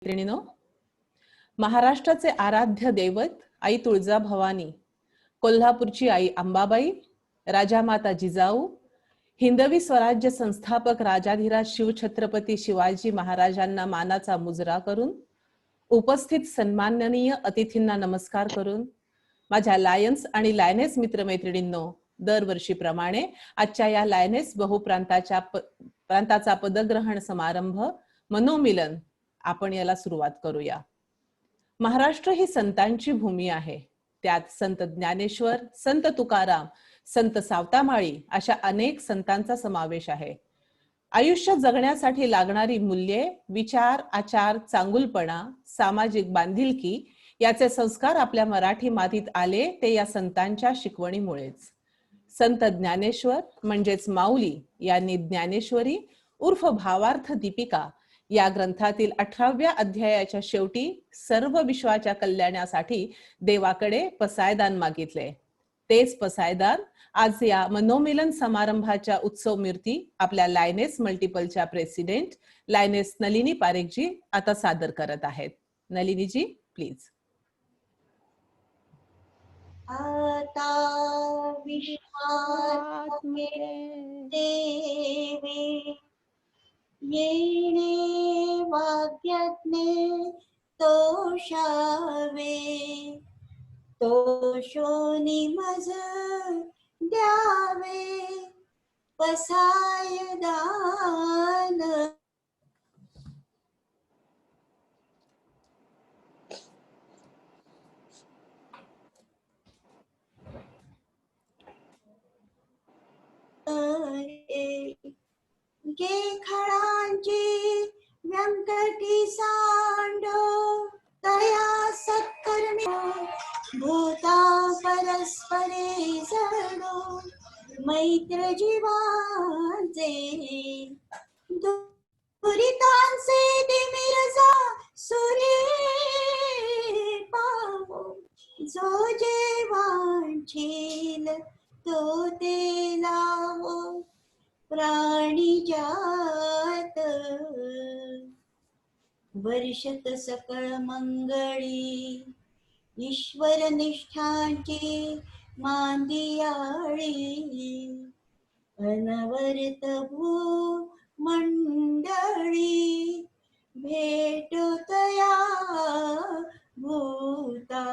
मैत्रिणींनो, महाराष्ट्राचे आराध्य दैवत आई तुळजाभवानी, कोल्हापूरची आई अंबाबाई, राजामाता जिजाऊ, हिंदवी स्वराज्य संस्थापक राजाधिराज शिवछत्रपती शिवाजी महाराजांना मानाचा मुजरा करून, उपस्थित सन्माननीय अतिथींना नमस्कार करून, माझ्या लायन्स आणि लायनेस मित्रमैत्रिणींनो, दरवर्षीप्रमाणे आजच्या या लायनेस प्रांताचा पदग्रहण समारंभ मनोमिलन आपण याला सुरुवात करूया. महाराष्ट्र ही संतांची भूमी आहे. त्यात संत ज्ञानेश्वर, संत तुकाराम, संत सावतामाळी अशा अनेक संतांचा समावेश आहे. आयुष्य जगण्यासाठी लागणारी मूल्ये, विचार, आचार, चांगुलपणा, सामाजिक बांधिलकी याचे संस्कार आपल्या मराठी मातीत आले ते या संतांच्या शिकवणीमुळेच. संत ज्ञानेश्वर म्हणजेच माऊली यांनी ज्ञानेश्वरी उर्फ भावार्थ दीपिका या ग्रंथातील 18व्या अध्यायाच्या शेवटी सर्व विश्वाच्या कल्याणासाठी देवाकडे पसायदान मागितले. तेच पसायदान आज या मनोमिलन समारंभाच्या उत्सव मूर्ती आपल्या लायनेस मल्टिपलच्या प्रेसिडेंट लायनेस नलिनी पारेखजी आता सादर करत आहेत. नलिनीजी प्लीज. आता विश्वात देवे येणे वाग्यज्ञे तोषावे, तोषोनी मज द्यावे पसायदान. गे खळांची व्यंकटी सांड तया सत्कर्मी भूता परस्परे जडो मैत्र जीवांचे दुरितांचे दिमिरजा सुरे पावो जो जेवांचील तो ते लावो प्राणी जात वर्षत सकळ मंगळी ईश्वर निष्ठांची मांदियाळी अनवरत भू मंडळी भेटोतया भूता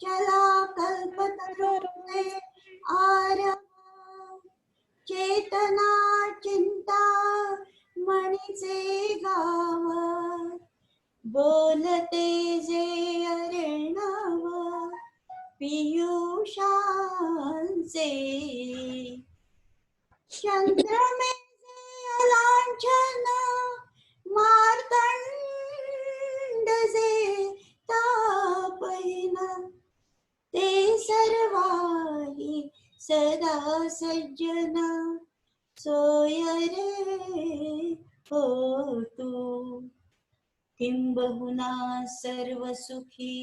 चला कल्पतरुणे आरवा चेतना चिंता मणीचे गाव बोलते जे अर्णव पियुषांचे चंद्रमे लांछन मार्तंड जे तापैन ते सर्वाही सदा सज्जन सोय रे हो तू किंबहुना सर्व सुखी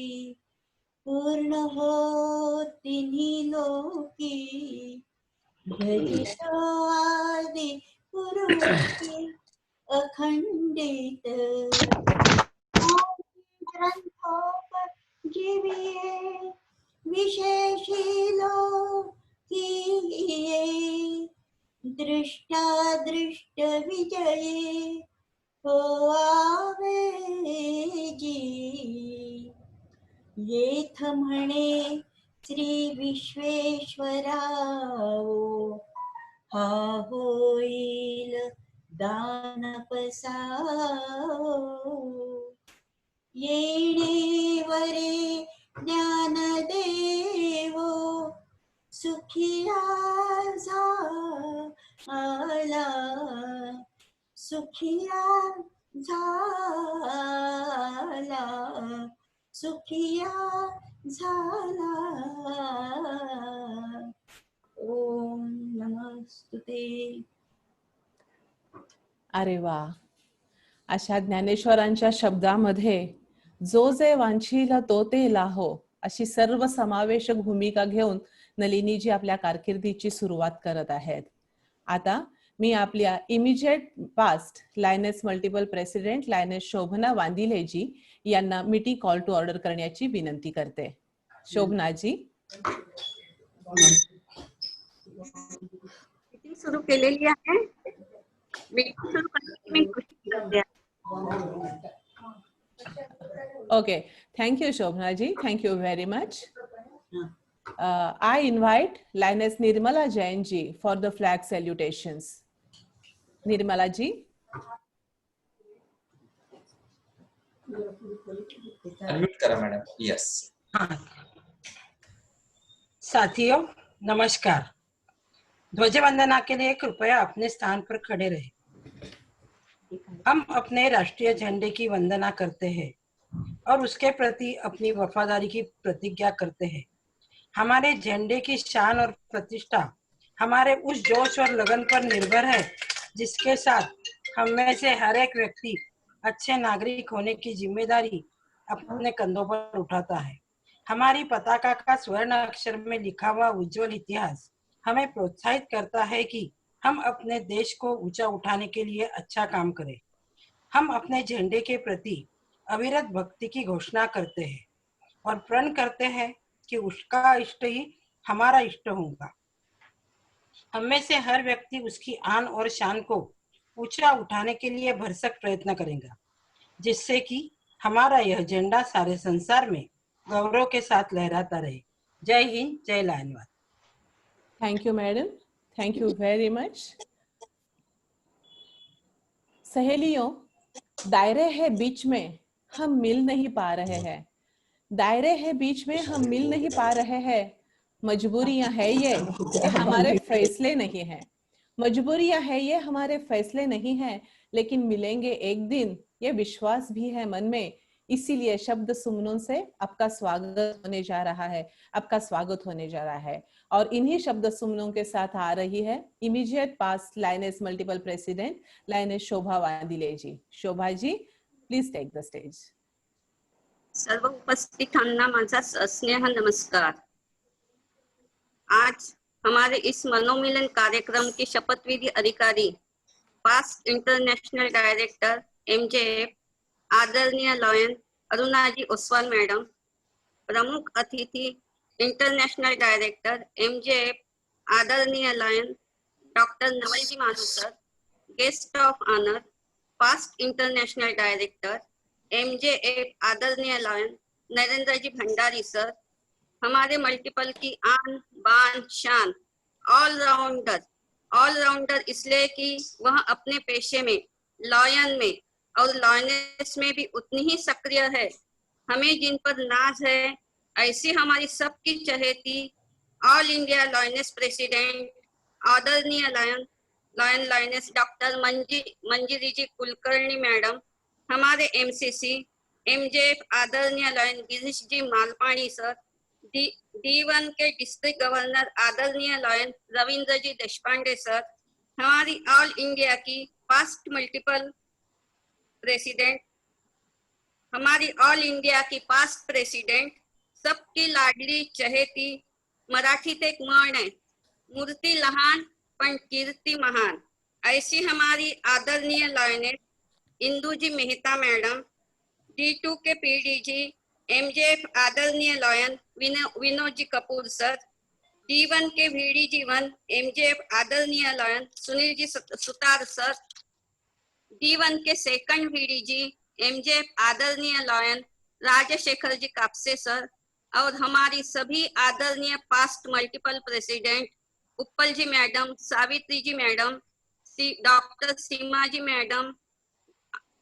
पूर्ण हो तिन्ही लोकी भजितो आदि पुरुषी अखंडित ग्रंथोपजीविये विशेषी लोकीये दृष्टा दृष्ट विजये हो आवेजी येथ म्हणे श्री विश्वेश्वराओ हा होईल दानपसाओ येणेवरे ज्ञानदेवो सुखिया झाला सुखिया झाला सुखिया झाला. ओम नमस्तुते. अरे वा, अशा ज्ञानेश्वरांच्या शब्दामध्ये जो जे वांछील तो ते लाहो अशी सर्व समावेशक भूमिका घेऊन नलिनीजी आपल्या कारकिर्दीची सुरुवात करत आहेत. आता मी आपल्या immediate past lioness multiple president lioness Shobhana Vandileji यांना मीटिंग कॉल टू ऑर्डर करण्याची विनंती करते. शोभनाजी. मीटिंग सुरू केलेली आहे. मीटिंग सुरू करण्याची मी घोषणा करते. Okay, thank you, Shobhnaji. Thank you very much. I invite Lioness Nirmala Jain ji for the flag salutations. Nirmala ji. Unmute करा मैडम. यस. हाँ साथियों नमस्कार. ध्वजवंदना के लिए कृपया अपने स्थान पर खड़े रहे. हम अपने राष्ट्रीय झंडे की वंदना करते हैं और उसके प्रति अपनी वफादारी की प्रतिज्ञा करते हैं. हमारे झंडे की शान और प्रतिष्ठा हमारे उस जोश और लगन पर निर्भर है जिसके साथ हम में से हर एक व्यक्ति अच्छे नागरिक होने की जिम्मेदारी अपने कंधों पर उठाता है. हमारी पताका का स्वर्ण अक्षर में लिखा हुआ उज्जवल इतिहास हमें प्रोत्साहित करता है कि हम अपने देश को ऊंचा उठाने के लिए अच्छा काम करें. हम अपने झंडे के प्रति अविरत भक्ति की घोषणा करते हैं और प्रण करते हैं कि उसका इष्ट ही हमारा इष्ट होगा. हम में से हर व्यक्ति उसकी आन और शान को ऊंचा उठाने के लिए भरसक प्रयत्न करेगा, जिससे कि हमारा यह झंडा सारे संसार में गौरव के साथ लहराता रहे. जय हिंद, जय लायनवाद. Thank you, madam. Thank you very much. सहेलियों, दायरे है बीच में हम मिल नहीं पा रहे हैं. दायरे है बीच में हम मिल नहीं पा रहे हैं. मजबूरियां है ये हमारे फैसले नहीं हैं. मजबूरियां है ये हमारे फैसले नहीं हैं, लेकिन मिलेंगे एक दिन, ये विश्वास भी है मन में. इसीलिए शब्द सुमनों से आपका स्वागत होने जा रहा है. आपका स्वागत होने जा रहा है. और इन्हीं शब्द सुमनों के साथ आ रही है immediate past lioness multiple president lioness Shobha Vandile ji. Shobha ji, please take the stage. सर्व उपस्थितांना माझा स्नेह नमस्कार. आज हमारे इस मनोमिलन कार्यक्रम के शपथविधि अधिकारी पास्ट इंटरनेशनल डायरेक्टर एमजेएफ आदरणीय लॉयन अरुणाजी ओसवाल मैडम, प्रमुख अतिथि इंटरनेशनल डायरेक्टर एमजेएफ आदरणीय lion doctor Navalji Manu sir, guest of honour past international director MJF आदरणीय लॉयन नरेंद्र जी भंडारी सर, हमारे मल्टीपल की आन बान शान ऑलराउंडर इसलिए कि वह अपने पेशे में लॉयन में और लॉयनेस में भी उतनी ही सक्रिय है. हमें जिन पर नाज है, ऐसी हमारी सबकी चहेती ऑल इंडिया लॉयनेस प्रेसिडेंट आदरणीय लॉयन लॉयनेस डॉक्टर मंजिरी जी कुलकर्णी मैडम, हमारे एमसीसी एमजेएफ आदरणीय लॉयन गिरीश जी मालपाणी सर, D1 के डिस्ट्रिक्ट गवर्नर आदरणीय लॉयन रविंद्र जी देशपांडे सर, हमारी ऑल इंडिया की पास्ट मल्टीपल प्रेसिडेंट, हमारी ऑल इंडिया की पास्ट प्रेसिडेंट, सबकी लाडली चहेती, मराठीत एक म्हण आहे, मूर्ती लहान पण कीर्ती महान, ऐसी हमारी आदरणीय लॉयनेस इंदूजी मेहता मैडम, D2 के पीडीजी एमजेएफ आदरणीय lion Vinod ji Kapoor sir, D1 के VDG1 एमजेएफ आदरणीय lion Sunil ji Sutar sir, D1 के सेकंड VDG एमजेएफ आदरणीय लॉयन राजशेखर जी कापसे सर, और हमारी सभी आदरणीय पास्ट मल्टीपल प्रेसिडेंट उपल जी मैडम, सावित्री जी मैडम, डॉक्टर सीमा जी मैडम,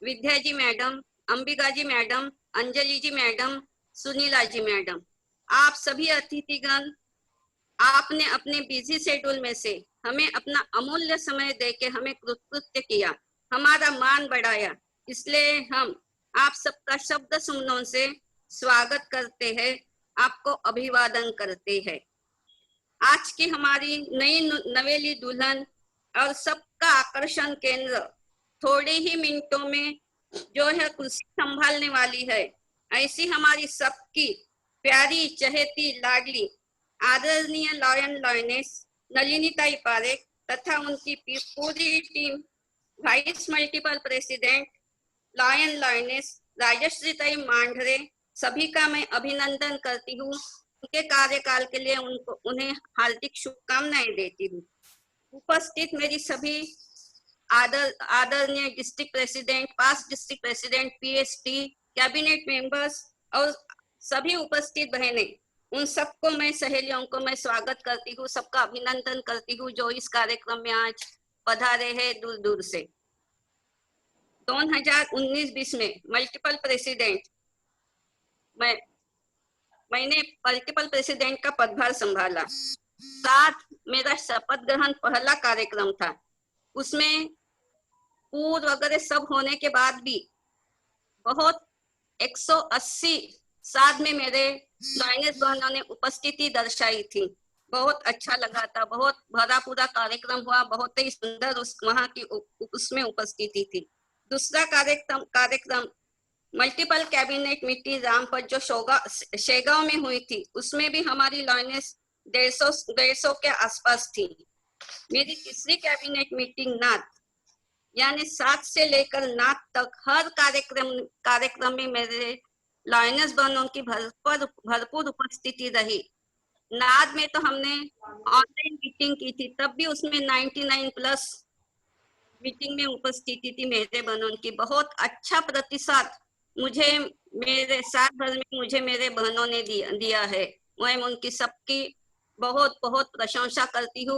विद्या जी मैडम, अंबिका जी मैडम, अंजलि जी मैडम, सुनीला जी मैडम, आप सभी अतिथिगण, आपने अपने बिजी शेड्यूल में से हमें अपना अमूल्य समय देके हमें कृतकृत्य किया, हमारा मान बढ़ाया. इसलिए हम आप सबका शब्द सुमनों से स्वागत करते हैं, आपको अभिवादन करते हैं. आज की हमारी नई नवेली दुल्हन और सबका आकर्षण केंद्र थोड़े ही मिनटों में जो है कुर्सी संभालने वाली है, ऐसी हमारी सबकी प्यारी चहेती लाडली आदरणीय लॉयन लॉयनेस नलिनीताई पारेख तथा उनकी पूरी team, vice multiple president, lion lioness, Rajashri Mandhare, सभी का मैं अभिनंदन करती हूँ। उनके कार्यकाल के लिए उन्हें हार्दिक शुभकामनाएं देती हूँ। उपस्थित मेरी सभी आदरणीय district president, past district president, PST, cabinet members और सभी उपस्थित बहनें, उन सबको मैं, सहेलियों को मैं स्वागत करती हूँ, सबका अभिनंदन करती हूँ जो इस कार्यक्रम में आज पधारे हैं दूर दूर से। 2019-20 में मल्टीपल प्रेसिडेंट मैंने मल्टीपल प्रेसिडेंट का पदभार संभाला। साथ मेरा शपथ ग्रहण पहला कार्यक्रम था। उसमें पूर्व वगैरह सब होने के बाद भी बहुत 180 साथ में मेरे लॉयनेस बहनों ने उपस्थिति दर्शाई थी। बहुत अच्छा लगा था, बहुत भरा पूरा कार्यक्रम हुआ, बहुत ही सुंदर वहाँ की उसमें उपस्थिति थी। दूसरा कार्यक्रम मल्टीपल कैबिनेट मीटिंग रामपत जो शेगांव में हुई थी, उसमें भी हमारी लॉयनेस 150 के आसपास थी। मेरी तीसरी कैबिनेट मीटिंग नाथ, यानी 7 से लेकर नाथ तक हर कार्यक्रम में मेरे लॉयनेस बहनों की भरपूर उपस्थिति रही। नाथ में तो हमने ऑनलाइन मीटिंग की थी, तब भी उसमें 99+ मीटिंग में उपस्थिति थी मेरे बहनों की। बहुत अच्छा प्रतिशत मुझे मेरे साल भर में मुझे मेरे बहनों ने दिया है। मैं उनकी सबकी बहुत बहुत प्रशंसा करती हूँ।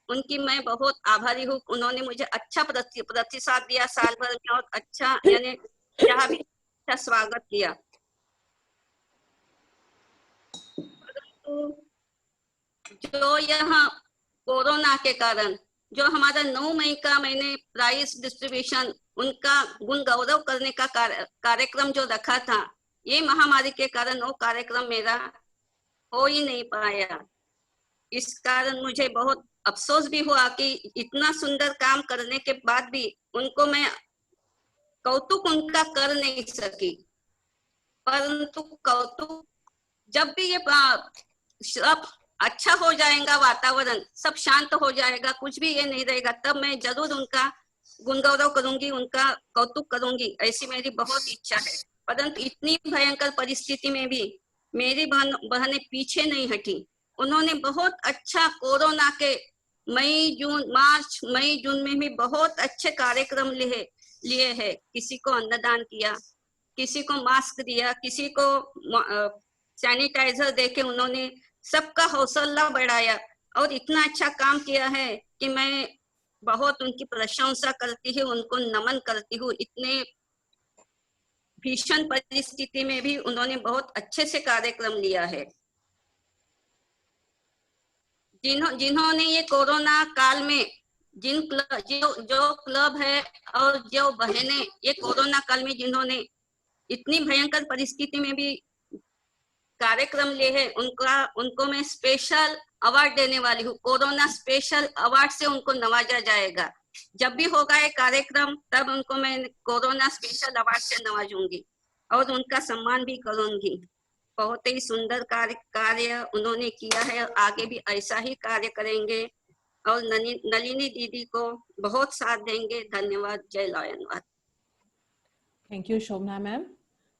उनकी मैं बहुत आभारी हूँ। उन्होंने मुझे अच्छा प्रतिशत दिया साल भर में, और अच्छा यानी जहाँ भी अच्छा स्वागत किया। जो यहाँ कोरोना के कारण जो हमारा 9 मई का मैंने प्राइज डिस्ट्रीब्यूशन, उनका गुण गौरव करने का कार्यक्रम जो रखा था, ये महामारी के कारण वो कार्यक्रम मेरा हो ही नहीं पाया। इस कारण मुझे बहुत अफसोस भी हुआ कि इतना सुंदर काम करने के बाद भी उनको मैं कौतुक उनका कर नहीं सकी। परंतु कौतुक जब भी ये सब अच्छा हो जाएगा, वातावरण सब शांत हो जाएगा, कुछ भी ये नहीं रहेगा, तब मैं जरूर उनका गुण गौरव करूंगी, उनका कौतुक करूंगी, ऐसी मेरी बहुत इच्छा है। परंतु इतनी भयंकर परिस्थिति में भी मेरी बहनें पीछे नहीं हटी। उन्होंने बहुत अच्छा कोरोना के मार्च मई जून में भी बहुत अच्छे कार्यक्रम लिए है। किसी को अन्नदान किया, किसी को मास्क दिया, किसी को सैनिटाइजर देके उन्होंने सबका हौसला बढ़ाया और इतना अच्छा काम किया है कि मैं बहुत उनकी प्रशंसा करती हूँ, उनको नमन करती हूँ। इतने भीषण परिस्थिति में भी उन्होंने बहुत अच्छे से कार्यक्रम लिया है। जिन्होंने ये कोरोना काल में जो क्लब है और जो बहनें ये कोरोना काल में जिन्होंने इतनी भयंकर परिस्थिति में भी कार्यक्रम लिए हैं, उनको मैं स्पेशल अवार्ड देने वाली हूँ। कोरोना स्पेशल अवार्ड से उनको नवाजा जाएगा। जब भी होगा ये कार्यक्रम, तब उनको मैं कोरोना स्पेशल अवार्ड से नवाजूंगी और उनका सम्मान भी करूंगी। बहुत ही सुंदर कार्य उन्होंने किया है, आगे भी ऐसा ही कार्य करेंगे और नलिनी दीदी को बहुत साथ देंगे। धन्यवाद। जय लॉयनवाद। थैंक यू शोभना मैम,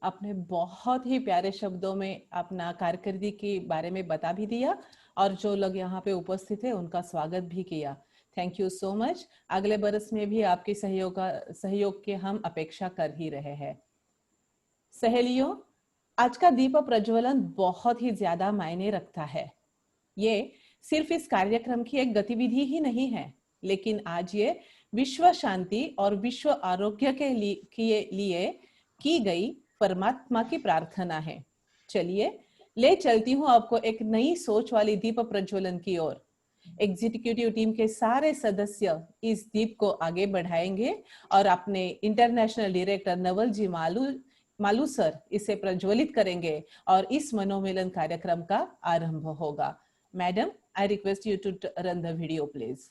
आपने बहुत ही प्यारे शब्दों में अपना कारकिर्दी के बारे में बता भी दिया और जो लोग यहाँ पे उपस्थित है उनका स्वागत भी किया। Thank you so much. अगले बरस में भी आपके सहयोग की हम अपेक्षा कर ही रहे हैं। सहेलियों, आज का दीप प्रज्वलन बहुत ही ज्यादा मायने रखता है। ये सिर्फ इस कार्यक्रम की एक गतिविधि ही नहीं है, लेकिन आज ये विश्व शांति और विश्व आरोग्य के लिए की गई परमात्मा की प्रार्थना है। चलिए ले चलती हूँ आपको एक नई सोच वाली दीप प्रज्वलन की ओर। एग्जीक्यूटिव टीम के सारे सदस्य इस दीप को आगे बढ़ाएंगे और अपने इंटरनेशनल डायरेक्टर नवल जी मालू सर इसे प्रज्वलित करेंगे और इस मनोमिलन कार्यक्रम का आरंभ होगा। Madam, I request you to run the video please.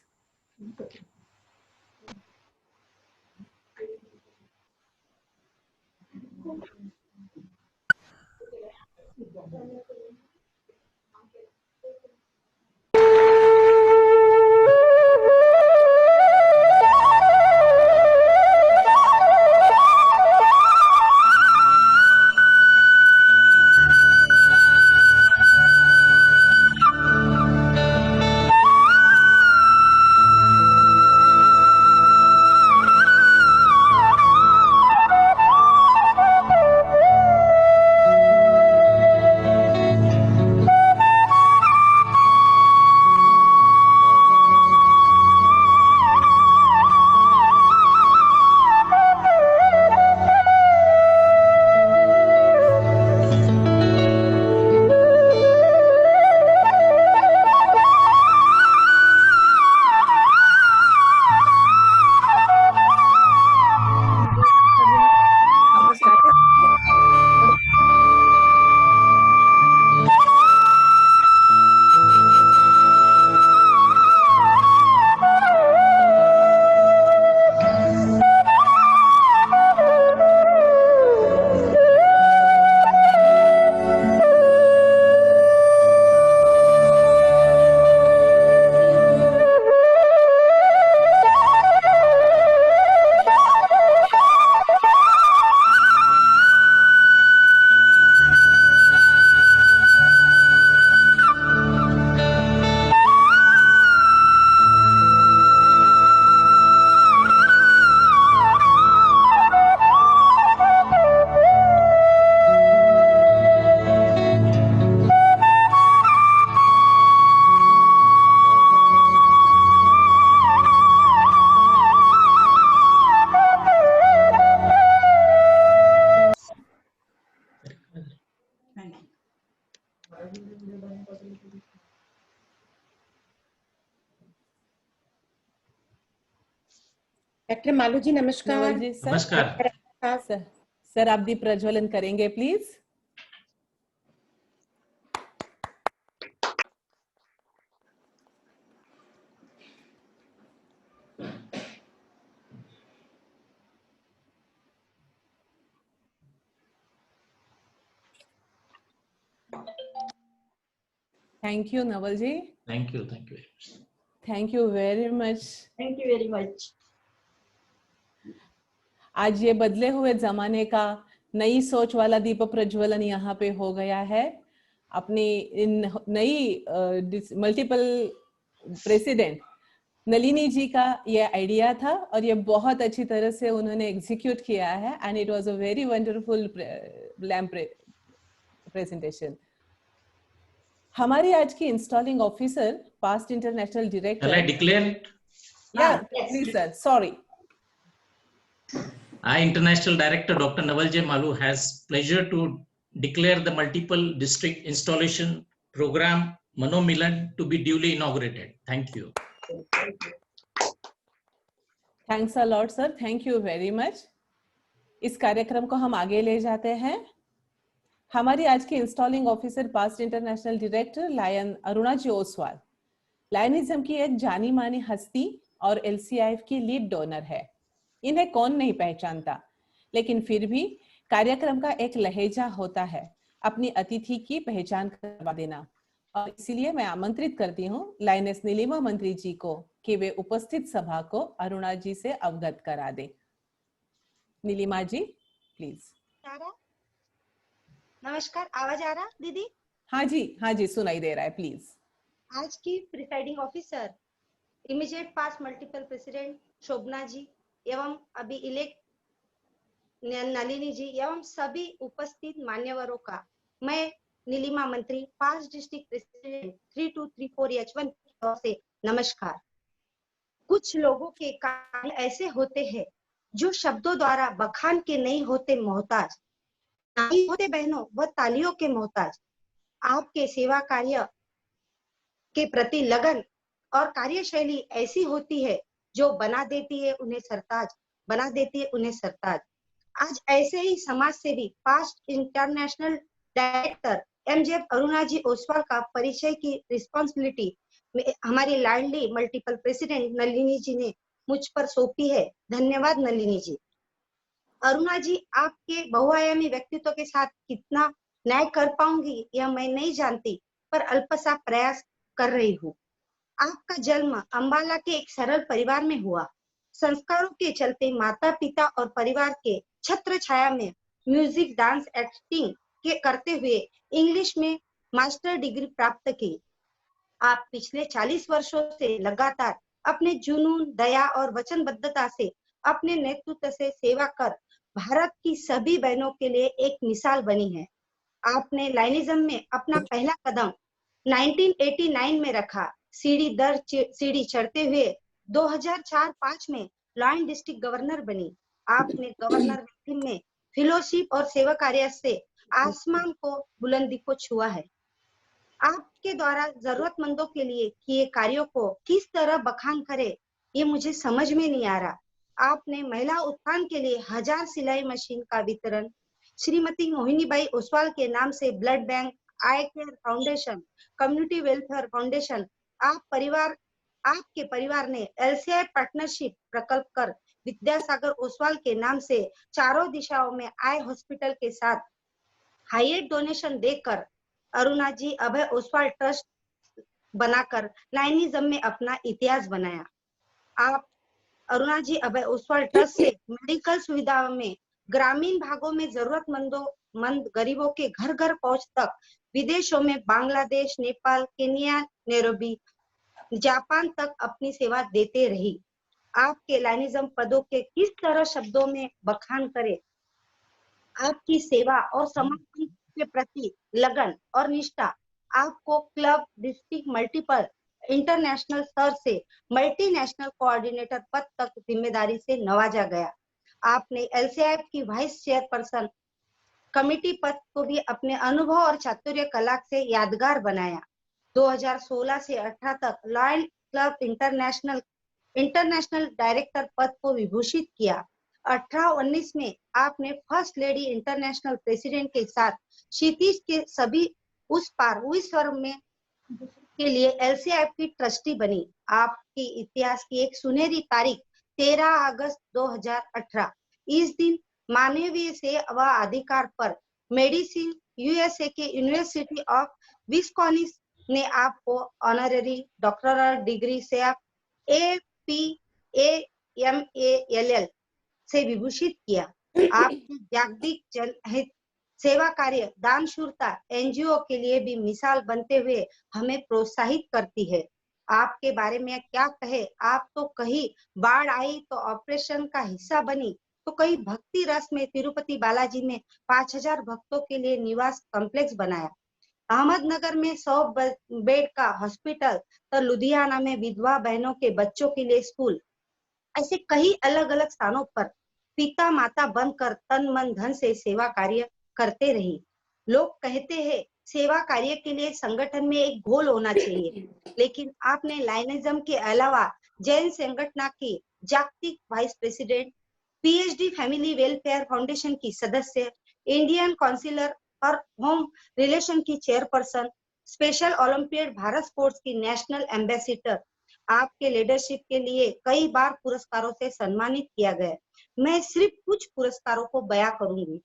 Doctor Malu ji नमस्कार। नवल जी सर, नमस्कार। सर आप दीप प्रज्वलन करेंगे please. Thank you Naval ji, thank you very much. Thank you very much. Thank you very much. आज ये बदले हुए जमाने का नई सोच वाला दीप प्रज्वलन यहाँ पे हो गया है। अपनी इन नई मल्टीपल प्रेसिडेंट नलिनी जी का ये आइडिया था और ये बहुत अच्छी तरह से उन्होंने एग्जीक्यूट किया है and it was a very wonderful presentation. हमारी आज की installing officer past international director, Shall I declare it? Yeah, yes. please sir, sorry. I, International Director Dr. Naval J. Malu, has pleasure to declare the multiple district installation program Mano Milan to be duly inaugurated. Thank you. Thanks a lot sir, thank you very much. इस कार्यक्रम को हम आगे ले जाते हैं। हमारी आज की installing officer past international director lion Aruna ji Oswal lionism की एक जानी मानी हस्ती और LCIF की लीड डोनर है। इन्हें कौन नहीं पहचानता, लेकिन फिर भी कार्यक्रम का एक लहजा होता है अपनी अतिथि की पहचान करवा देना, और इसीलिए मैं आमंत्रित करती हूँ लायनेस नीलिमा मंत्री जी को कि वे उपस्थित सभा को अरुणा जी से अवगत करा दे। नीलिमा जी प्लीज। नमस्कार, आवाज आ रहा दीदी? हाँ जी सुनाई दे रहा है, प्लीज। आज की प्रिसाइडिंग ऑफिसर इमीडिएट पास मल्टीपल प्रेसिडेंट शोभना जी एवं अभी इलेक्ट नलिनी जी एवं सभी उपस्थित मान्यवरों का मैं नीलिमा मंत्री पास डिस्ट्रिक्ट प्रेसिडेंट 3234H1 की ओर से नमस्कार। कुछ लोगों के कार्य ऐसे होते हैं जो शब्दों द्वारा बखान के नहीं होते मोहताज, नहीं होते बहनों वह तालियों के मोहताज। आपके सेवा कार्य के प्रति लगन और कार्यशैली ऐसी होती है जो बना देती है उन्हें सरताज, बना देती है उन्हें सरताज। आज ऐसे ही समाज सेवी past international director MJ Aruna ji Oswal का परिचय की रिस्पॉन्सिबिलिटी हमारी लाडली मल्टीपल प्रेसिडेंट नलिनी जी ने मुझ पर सौंपी है। धन्यवाद नलिनी जी। अरुणा जी, आपके बहुआयामी व्यक्तित्व के साथ कितना न्याय कर पाऊंगी यह मैं नहीं जानती, पर अल्पसा प्रयास कर रही हूँ। आपका जन्म अंबाला के एक सरल परिवार में हुआ। संस्कारों के चलते माता पिता और परिवार के छत्र छाया में म्यूजिक, डांस, एक्टिंग के करते हुए इंग्लिश में मास्टर डिग्री प्राप्त की। आप पिछले 40 वर्षों से लगातार अपने जुनून, दया और वचनबद्धता से अपने नेतृत्व से सेवा कर भारत की सभी बहनों के लिए एक मिसाल बनी है। आपने लाइनिज्म में अपना पहला कदम 1989 में रखा। सीढ़ी दर सीढ़ी चढ़ते हुए 2004-05 में लायन डिस्ट्रिक्ट गवर्नर बनी। आपने गवर्नर में फेलोशिप और सेवा कार्य से आसमान को बुलंदी को छुआ है। आपके द्वारा जरूरतमंदों के लिए किए कार्यों को किस तरह बखान करे ये मुझे समझ में नहीं आ रहा। आपने महिला उत्थान के लिए 1000 सिलाई मशीन का वितरण, श्रीमती मोहिनीबाई ओसवाल के नाम से blood bank, eye care foundation, community welfare foundation, आपके परिवार ने LCI पार्टनरशिप प्रकल्प कर विद्यासागर ओसवाल के नाम से चारों दिशाओं में आई हॉस्पिटल के साथ हाईएस्ट डोनेशन देकर अरुणा जी अभय ओसवाल ट्रस्ट बनाकर लाइनिज्म में अपना इतिहास बनाया। आप अरुणा जी अभय ओसवाल ट्रस्ट से मेडिकल सुविधाओं में ग्रामीण भागों में जरूरतमंद गरीबों के घर घर पहुंच तक, विदेशों में Bangladesh, Nepal, Kenya, Nairobi, Japan तक अपनी सेवा देते रही। आपके लाइनिज्म पदों के किस तरह शब्दों में बखान करे। आपकी सेवा और समर्पण के प्रति लगन और निष्ठा आपको क्लब, डिस्ट्रिक्ट, मल्टीपल इंटरनेशनल स्तर से मल्टीनेशनल कोऑर्डिनेटर पद तक जिम्मेदारी से नवाजा गया। आपने LCI की वाइस चेयरपर्सन कमेटी पद को भी अपने अनुभव और चातुर्य कला से यादगार बनाया। 2016 से 18 तक lion club international international director पद को विभूषित किया। 1819 में आपने फर्स्ट लेडी इंटरनेशनल प्रेसिडेंट के साथ क्षितिज के सभी उस पार उस स्वर्ग में के लिए LCIF की ट्रस्टी बनी। आपकी इतिहास की एक सुनहरी तारीख 13 अगस्त 2018। इस दिन मानवीय सेवा अधिकार पर मेडिसिन USA के यूनिवर्सिटी ऑफ विस्कॉन्सिन ने आपको ऑनररी डॉक्टरल डिग्री से APAMALL से विभूषित किया। आपकी जागतिक जनहित सेवा कार्य दानशूरता NGO के लिए भी मिसाल बनते हुए हमें प्रोत्साहित करती है। आपके बारे में क्या कहे, आप तो कहीं बाढ़ आई तो ऑपरेशन का हिस्सा बनी, तो कहीं भक्ति रस में तिरुपति बालाजी में 5000 भक्तों के लिए निवास कॉम्प्लेक्स बनाया, अहमदनगर में 100 बेड का हॉस्पिटल, तो लुधियाना में विधवा बहनों के बच्चों के लिए स्कूल। ऐसे कई अलग अलग स्थानों पर पिता माता बनकर तन मन धन से सेवा कार्य करते रही। लोग कहते हैं सेवा कार्य के लिए संगठन में एक गोल होना चाहिए, लेकिन आपने लाइनिज्म के अलावा जैन संगठन की जागतिक vice president, PhD family welfare foundation की सदस्य, इंडियन काउंसिलर और होम रिलेशन की chairperson, special Olympiad Bharat sports की नेशनल एम्बेसडर। आपके लीडरशिप के लिए कई बार पुरस्कारों से सम्मानित किया गया। मैं सिर्फ कुछ पुरस्कारों को बयां करूंगी।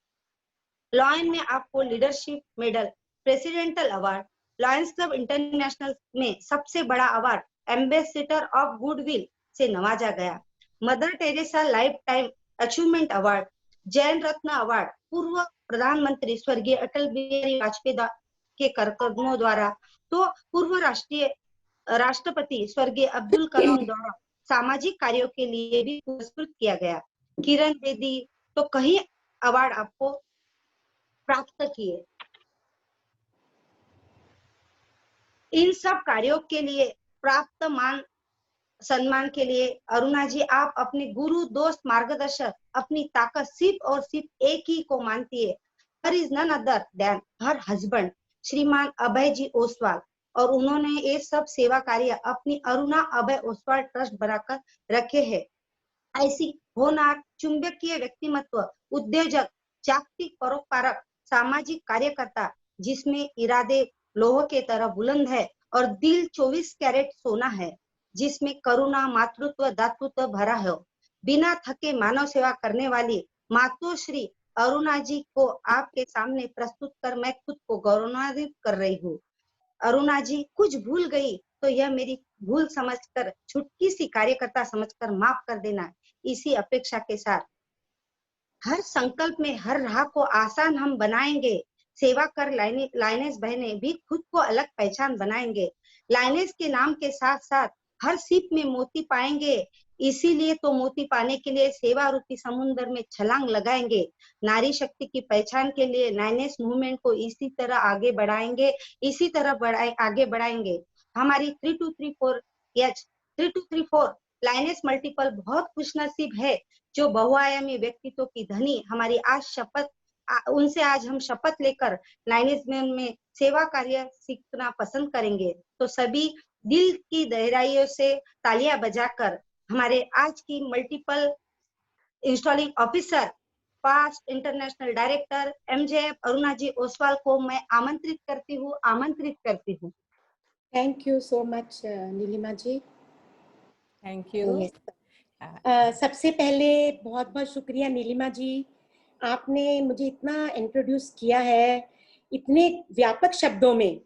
लॉयन में आपको leadership medal, presidential award, lions club international में सबसे बड़ा अवार्ड एम्बेसडर ऑफ गुडविल से नवाजा गया। Mother Teresa life time achievement award, Jain Ratna award पूर्व प्रधानमंत्री स्वर्गीय अटल बिहारी वाजपेयी के कदमों द्वारा, तो पूर्व राष्ट्रपति स्वर्गीय अब्दुल कलाम द्वारा सामाजिक कार्यों के लिए भी पुरस्कृत किया गया। किरण बेदी, तो कई अवार्ड आपको प्राप्त किए। इन सब कार्यों के लिए प्राप्त मान सम्मान के लिए अरुणा जी, आप अपने गुरु दोस्त मार्गदर्शक अपनी ताकत सिर्फ और सिर्फ एक ही को मानती है, her is none other than her husband श्रीमान अभय जी ओसवाल, और उन्होंने ये सब सेवा कार्य अपनी अरुणा अभय ओसवाल ट्रस्ट बनाकर रखे हैं। ऐसी होनहार चुंबकीय व्यक्तिमत्व, उद्योजक, जागतिक परोपकारक, सामाजिक कार्यकर्ता जिसमें इरादे लोह के तरह बुलंद है और दिल 24 कैरेट सोना है, जिसमें करुणा, मातृत्व, दातृत्व भरा है। बिना थके मानव सेवा करने वाली मातोश्री अरुणा जी को आपके सामने प्रस्तुत कर मैं खुद को गौरवान्वित कर रही हूँ। अरुणा जी, कुछ भूल गई तो यह मेरी भूल समझकर, छुटकी सी कार्यकर्ता समझकर माफ कर देना। इसी अपेक्षा के साथ हर संकल्प में हर राह को आसान हम बनाएंगे। सेवा कर लाइनेस बहने भी खुद को अलग पहचान बनाएंगे। लाइनेस के नाम के साथ साथ हर सीप में मोती पाएंगे। इसीलिए तो मोती पाने के लिए सेवा रूपी समुद्र में छलांग लगाएंगे। नारी शक्ति की पहचान के लिए लाइनेस मूवमेंट को इसी तरह आगे बढ़ाएंगे, इसी तरह आगे बढ़ाएंगे। हमारी 3234 लाइनेस मल्टीपल बहुत खुशनसीब है जो बहुआयामी व्यक्तित्व की धनी हमारी उनसे आज हम शपथ लेकर लाइनेस में सेवा कार्य सीखना पसंद करेंगे। तो सभी दिल की गहराइयों से तालियां बजाकर हमारे आज की multiple installing officer, past international director MJF Aruna ji Oswal को मैं आमंत्रित करती हूँ। Thank you so much Nilima ji. Thank you. सबसे पहले बहुत बहुत शुक्रिया नीलिमा जी, आपने मुझे इतना इंट्रोड्यूस किया है, इतने व्यापक शब्दों में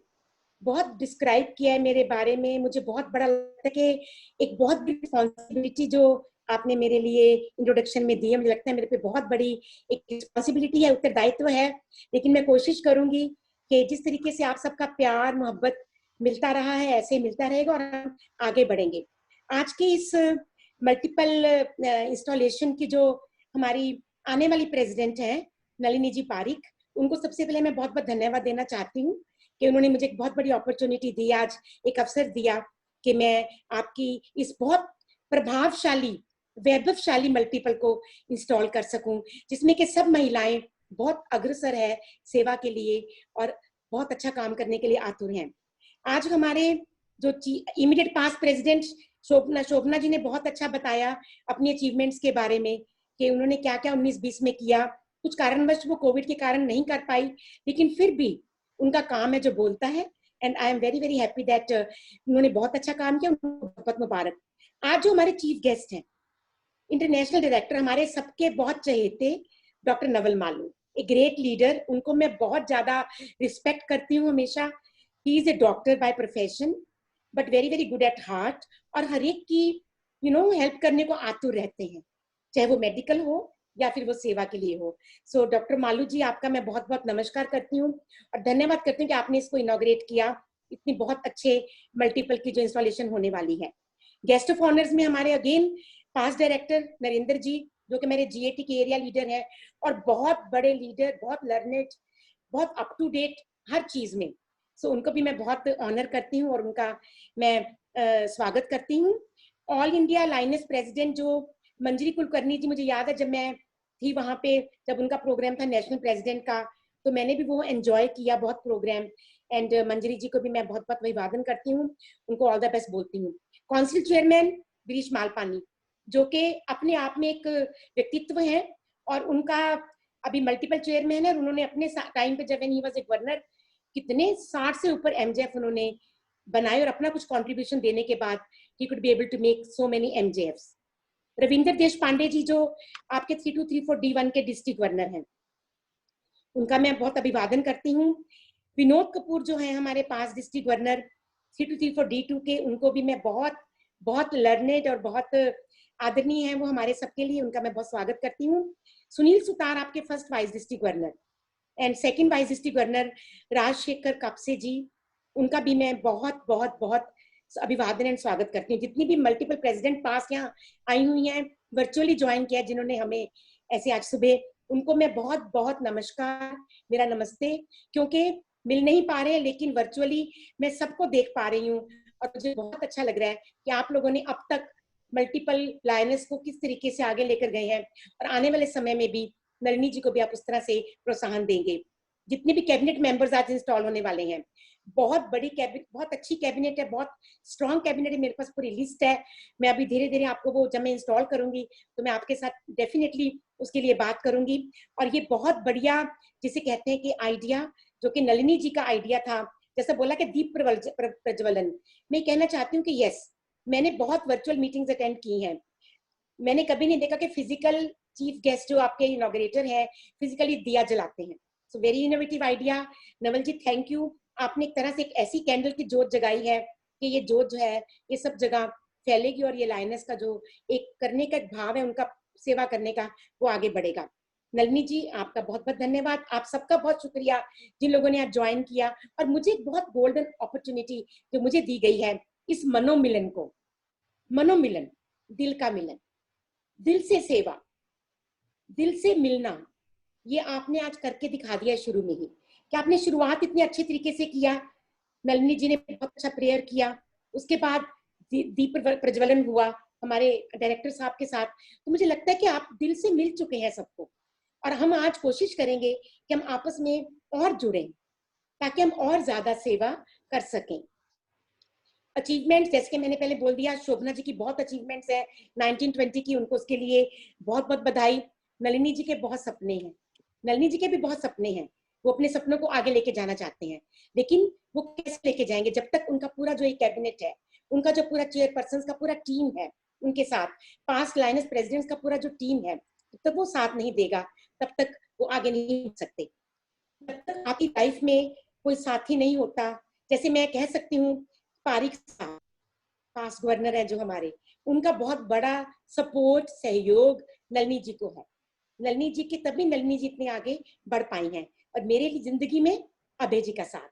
बहुत डिस्क्राइब किया है मेरे बारे में। मुझे बहुत बड़ा लगता है कि एक बहुत बड़ी रिस्पॉन्सिबिलिटी जो आपने मेरे लिए इंट्रोडक्शन में दी है, मुझे लगता है मेरे पे बहुत बड़ी एक रिस्पॉन्सिबिलिटी है, उत्तरदायित्व है। लेकिन मैं कोशिश करूंगी कि जिस तरीके से आप सबका प्यार मोहब्बत मिलता रहा है ऐसे मिलता रहेगा और हम आगे बढ़ेंगे। आज की इस मल्टीपल इंस्टॉलेशन की जो हमारी आने वाली प्रेसिडेंट हैं नलिनी जी पारिक, उनको सबसे पहले मैं बहुत बहुत धन्यवाद देना चाहती हूँ कि उन्होंने मुझे एक बहुत बड़ी अपॉर्चुनिटी दी, आज एक अवसर दिया कि मैं आपकी इस बहुत प्रभावशाली वैभवशाली मल्टीपल को इंस्टॉल कर सकूं, जिसमें कि सब महिलाएं बहुत अग्रसर है सेवा के लिए और बहुत अच्छा काम करने के लिए आतुर हैं। आज हमारे जो इमीडिएट पास्ट प्रेसिडेंट शोभना जी ने बहुत अच्छा बताया अपनी अचीवमेंट्स के बारे में कि उन्होंने क्या क्या 19-20 में किया। कुछ कारणवश वो कोविड के कारण नहीं कर पाई, लेकिन फिर भी उनका काम है जो बोलता है। And I am very very happy that उन्होंने बहुत अच्छा काम किया, उनको बहुत मुबारक। आज जो हमारे चीफ गेस्ट हैं, इंटरनेशनल डायरेक्टर, हमारे सबके बहुत चहेते doctor Naval Malu, a great leader. उनको मैं बहुत ज्यादा रिस्पेक्ट करती हूँ हमेशा। He is a doctor by profession but very very good at heart, और हर एक की हेल्प करने को आतुर रहते हैं, चाहे वो मेडिकल हो या फिर वो सेवा के लिए हो। सो डॉक्टर मालू जी, आपका मैं बहुत बहुत नमस्कार करती हूँ और धन्यवाद करती हूँ कि आपने इसको इनॉग्रेट किया, इतनी बहुत अच्छे मल्टीपल की जो इंस्टॉलेशन होने वाली है। गेस्ट ऑफ ऑनर्स में हमारे अगेन पास्ट डायरेक्टर नरेंद्र जी, जो कि मेरे जीएटी के एरिया लीडर हैं और बहुत बड़े लीडर, बहुत लर्नेड, बहुत अप टू डेट हर चीज में। सो उनको भी मैं बहुत ऑनर करती हूँ और उनका मैं स्वागत करती हूँ। ऑल इंडिया लाइनेस प्रेसिडेंट जो मंजरी कुलकर्णी जी, मुझे याद है जब मैं थी वहां पे, जब उनका प्रोग्राम था नेशनल प्रेसिडेंट का, तो मैंने भी वो एंजॉय किया बहुत प्रोग्राम। एंड मंजरी जी को भी मैं बहुत बहुत अभिवादन करती हूँ, उनको ऑल द बेस्ट बोलती हूँ। काउंसिल चेयरमैन गिरीश मालपानी, जो कि अपने आप में एक व्यक्तित्व है और उनका अभी मल्टीपल चेयरमैन है। और उन्होंने अपने टाइम पे जब ही वाज ए गवर्नर, कितने 60 से ऊपर एमजेएफ उन्होंने बनाए और अपना कुछ कंट्रीब्यूशन देने के बाद he could be able to make so many MJFs. Ravindra Deshpande जी, जो आपके 3234 D1 के डिस्ट्रिक्ट गवर्नर हैं, उनका मैं बहुत अभिवादन करती हूँ। विनोद कपूर जो है हमारे पास डिस्ट्रिक्ट गवर्नर 3234 D2 के, उनको भी मैं बहुत बहुत लर्नेड और बहुत आदरणीय है वो हमारे सबके लिए, उनका मैं बहुत स्वागत करती हूँ। सुनील सुतार, आपके first vice district governor, and second vice district governor Rajshekhar Kapse ji, उनका भी मैं बहुत बहुत बहुत अभिवादन एंड स्वागत करती हूँ। जितनी भी मल्टीपल प्रेसिडेंट पास यहाँ आई हुई हैं, वर्चुअली ज्वाइन किया जिन्होंने हमें ऐसे आज सुबह, उनको मैं बहुत बहुत नमस्कार, मेरा नमस्ते, क्योंकि मिल नहीं पा रहे हैं लेकिन वर्चुअली मैं सबको देख पा रही हूँ और मुझे बहुत अच्छा लग रहा है कि आप लोगों ने अब तक मल्टीपल लायनेस को किस तरीके से आगे लेकर गए हैं और आने वाले समय में भी नलिनी जी को भी आप उस तरह से प्रोत्साहन देंगे। जितने भी कैबिनेट मेंबर्स आज इंस्टॉल होने वाले हैं, बहुत बड़ी कैबिनेट, बहुत अच्छी कैबिनेट है, बहुत स्ट्रॉन्ग कैबिनेट है, मेरे पास पूरी लिस्ट है। मैं अभी धीरे धीरे आपको वो जब मैं इंस्टॉल करूंगी तो मैं आपके साथ डेफिनेटली उसके लिए बात करूंगी। और ये बहुत बढ़िया, जिसे कहते हैं कि आइडिया, जो कि नलिनी जी का आइडिया था, जैसा बोला कि दीप प्रज्वलन, मैं कहना चाहती हूँ कि यस, मैंने बहुत वर्चुअल मीटिंग्स अटेंड की हैं, मैंने कभी नहीं देखा कि फिजिकल चीफ गेस्ट जो आपके इनॉग्रेटर है फिजिकली दिया जलाते हैं। So very innovative idea Naval ji, thank you. आपने एक तरह से एक ऐसी कैंडल की जोत जगाई है कि ये जोत जो है ये सब जगह फैलेगी और ये लाइनेस का जो एक करने का भाव है, उनका सेवा करने का, वो आगे बढ़ेगा। नलिनी जी, आपका बहुत बहुत धन्यवाद। आप सबका बहुत शुक्रिया जिन लोगों ने आज ज्वाइन किया, और मुझे एक बहुत गोल्डन अपॉर्चुनिटी जो मुझे दी गई है, इस मनोमिलन को, मनोमिलन, दिल का मिलन, दिल से सेवा, दिल से मिलना, ये आपने आज करके दिखा दिया शुरू में ही, कि आपने शुरुआत इतने अच्छे तरीके से किया। नलिनी जी ने बहुत अच्छा प्रेयर किया, उसके बाद दीप प्रज्वलन हुआ हमारे डायरेक्टर साहब के साथ। तो मुझे लगता है कि आप दिल से मिल चुके हैं सबको, और हम आज कोशिश करेंगे कि हम आपस में और जुड़ें ताकि हम और ज्यादा सेवा कर सकें। अचीवमेंट्स, जैसे कि मैंने पहले बोल दिया, शोभना जी की बहुत अचीवमेंट्स है 1920 की, उनको उसके लिए बहुत बहुत बधाई। नलिनी जी के बहुत सपने हैं, नलिनी जी के भी बहुत सपने हैं, वो अपने सपनों को आगे लेके जाना चाहते हैं, लेकिन वो कैसे लेके जाएंगे जब तक उनका पूरा जो एक कैबिनेट है, उनका जो पूरा चेयरपर्सन का पूरा टीम है, उनके साथ पास्ट लाइनेस प्रेसिडेंट्स का पूरा जो टीम है, तब तक वो साथ नहीं देगा, तब तक वो आगे नहीं बढ़ सकते। जब तक आपकी लाइफ में कोई साथी नहीं होता, जैसे मैं कह सकती हूँ पारिक साहब पास्ट गवर्नर है जो हमारे, उनका बहुत बड़ा सपोर्ट, सहयोग नलिनी जी को है। नलिनी जी की तभी नलिनी जी इतने आगे बढ़ पाई हैं। और मेरे लिए जिंदगी में अभय जी का साथ,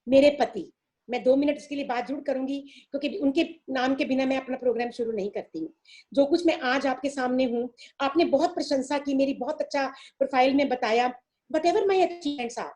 मेरे पति, मैं 2 मिनट उसके लिए बात जरूर करूंगी क्योंकि उनके नाम के बिना मैं अपना प्रोग्राम शुरू नहीं करती हूँ। जो कुछ मैं आज आपके सामने हूँ, आपने बहुत प्रशंसा की, मेरी बहुत अच्छा प्रोफाइल में बताया, but ever my achievements are,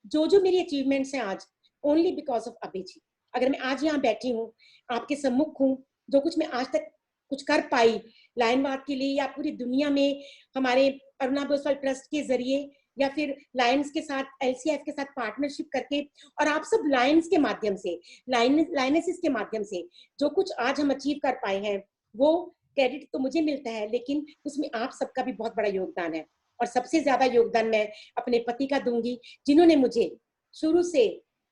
जो मेरी अचीवमेंट्स हैं आज, only because of Abhay ji. अगर मैं आज यहाँ बैठी हूँ, आपके सम्मुख हूँ, जो कुछ मैं आज तक कुछ कर पाई लाइनवाद के लिए या पूरी दुनिया में हमारे अरुणा भोसवाल ट्रस्ट के जरिए, या फिर लायंस के साथ, LCF के साथ पार्टनरशिप करके, और आप सब लायंस के माध्यम से, लायनेसिस के माध्यम से जो कुछ आज हम अचीव कर पाए हैं, वो क्रेडिट तो मुझे मिलता है, लेकिन उसमें आप सबका भी बहुत बड़ा योगदान है। और सबसे ज्यादा योगदान मैं अपने पति का दूंगी, जिन्होंने मुझे शुरू से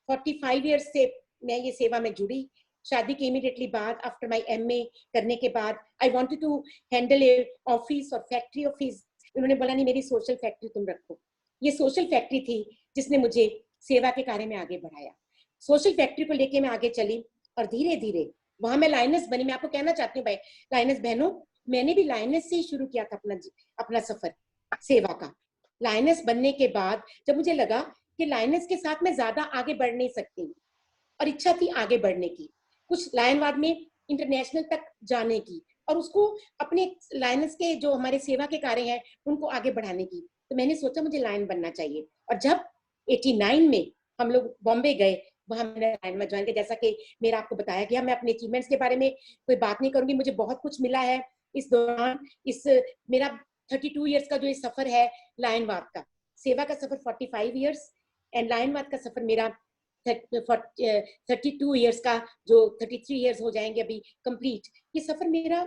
45 ईयर्स से मैं ये सेवा में जुड़ी। शादी के इमीडिएटली बाद, आफ्टर माय MA करने के बाद, I wanted to handle a office और फैक्ट्री ऑफिस। उन्होंने बोला नहीं, मेरी सोशल फैक्ट्री तुम रखो। ये सोशल फैक्ट्री थी जिसने मुझे सेवा के कार्य में आगे बढ़ाया। सोशल फैक्ट्री को लेके मैं आगे चली और धीरे धीरे वहां मैं लायनेस बनी। मैं आपको कहना चाहती हूँ भाई लायनेस बहनों, मैंने भी लायनेस से ही शुरू किया था अपना सफर सेवा का। लायनेस बनने के बाद जब मुझे लगा कि लायनेस के साथ मैं ज्यादा आगे बढ़ नहीं सकती और इच्छा थी आगे बढ़ने की, कुछ लायनवाद में इंटरनेशनल तक जाने की और उसको अपने लायनेस के जो हमारे सेवा के कार्य हैं उनको आगे बढ़ाने की, तो मैंने सोचा मुझे लायन बनना चाहिए। और जब 89 में हम लोग बॉम्बे गए, वहां मैंने लायन में ज्वाइन किया। जैसा कि मेरा आपको बताया गया, मैं अपने अचीवमेंट्स के बारे में कोई बात नहीं करूंगी, मुझे बहुत कुछ मिला है इस दौरान। इस मेरा 32 इयर्स का जो ये सफर है लायनवाद का, सेवा का सफर 45 इयर्स एंड लायनवाद का सफर मेरा 32 इयर्स का, जो 33 इयर्स हो जाएंगे अभी कंप्लीट। ये सफर मेरा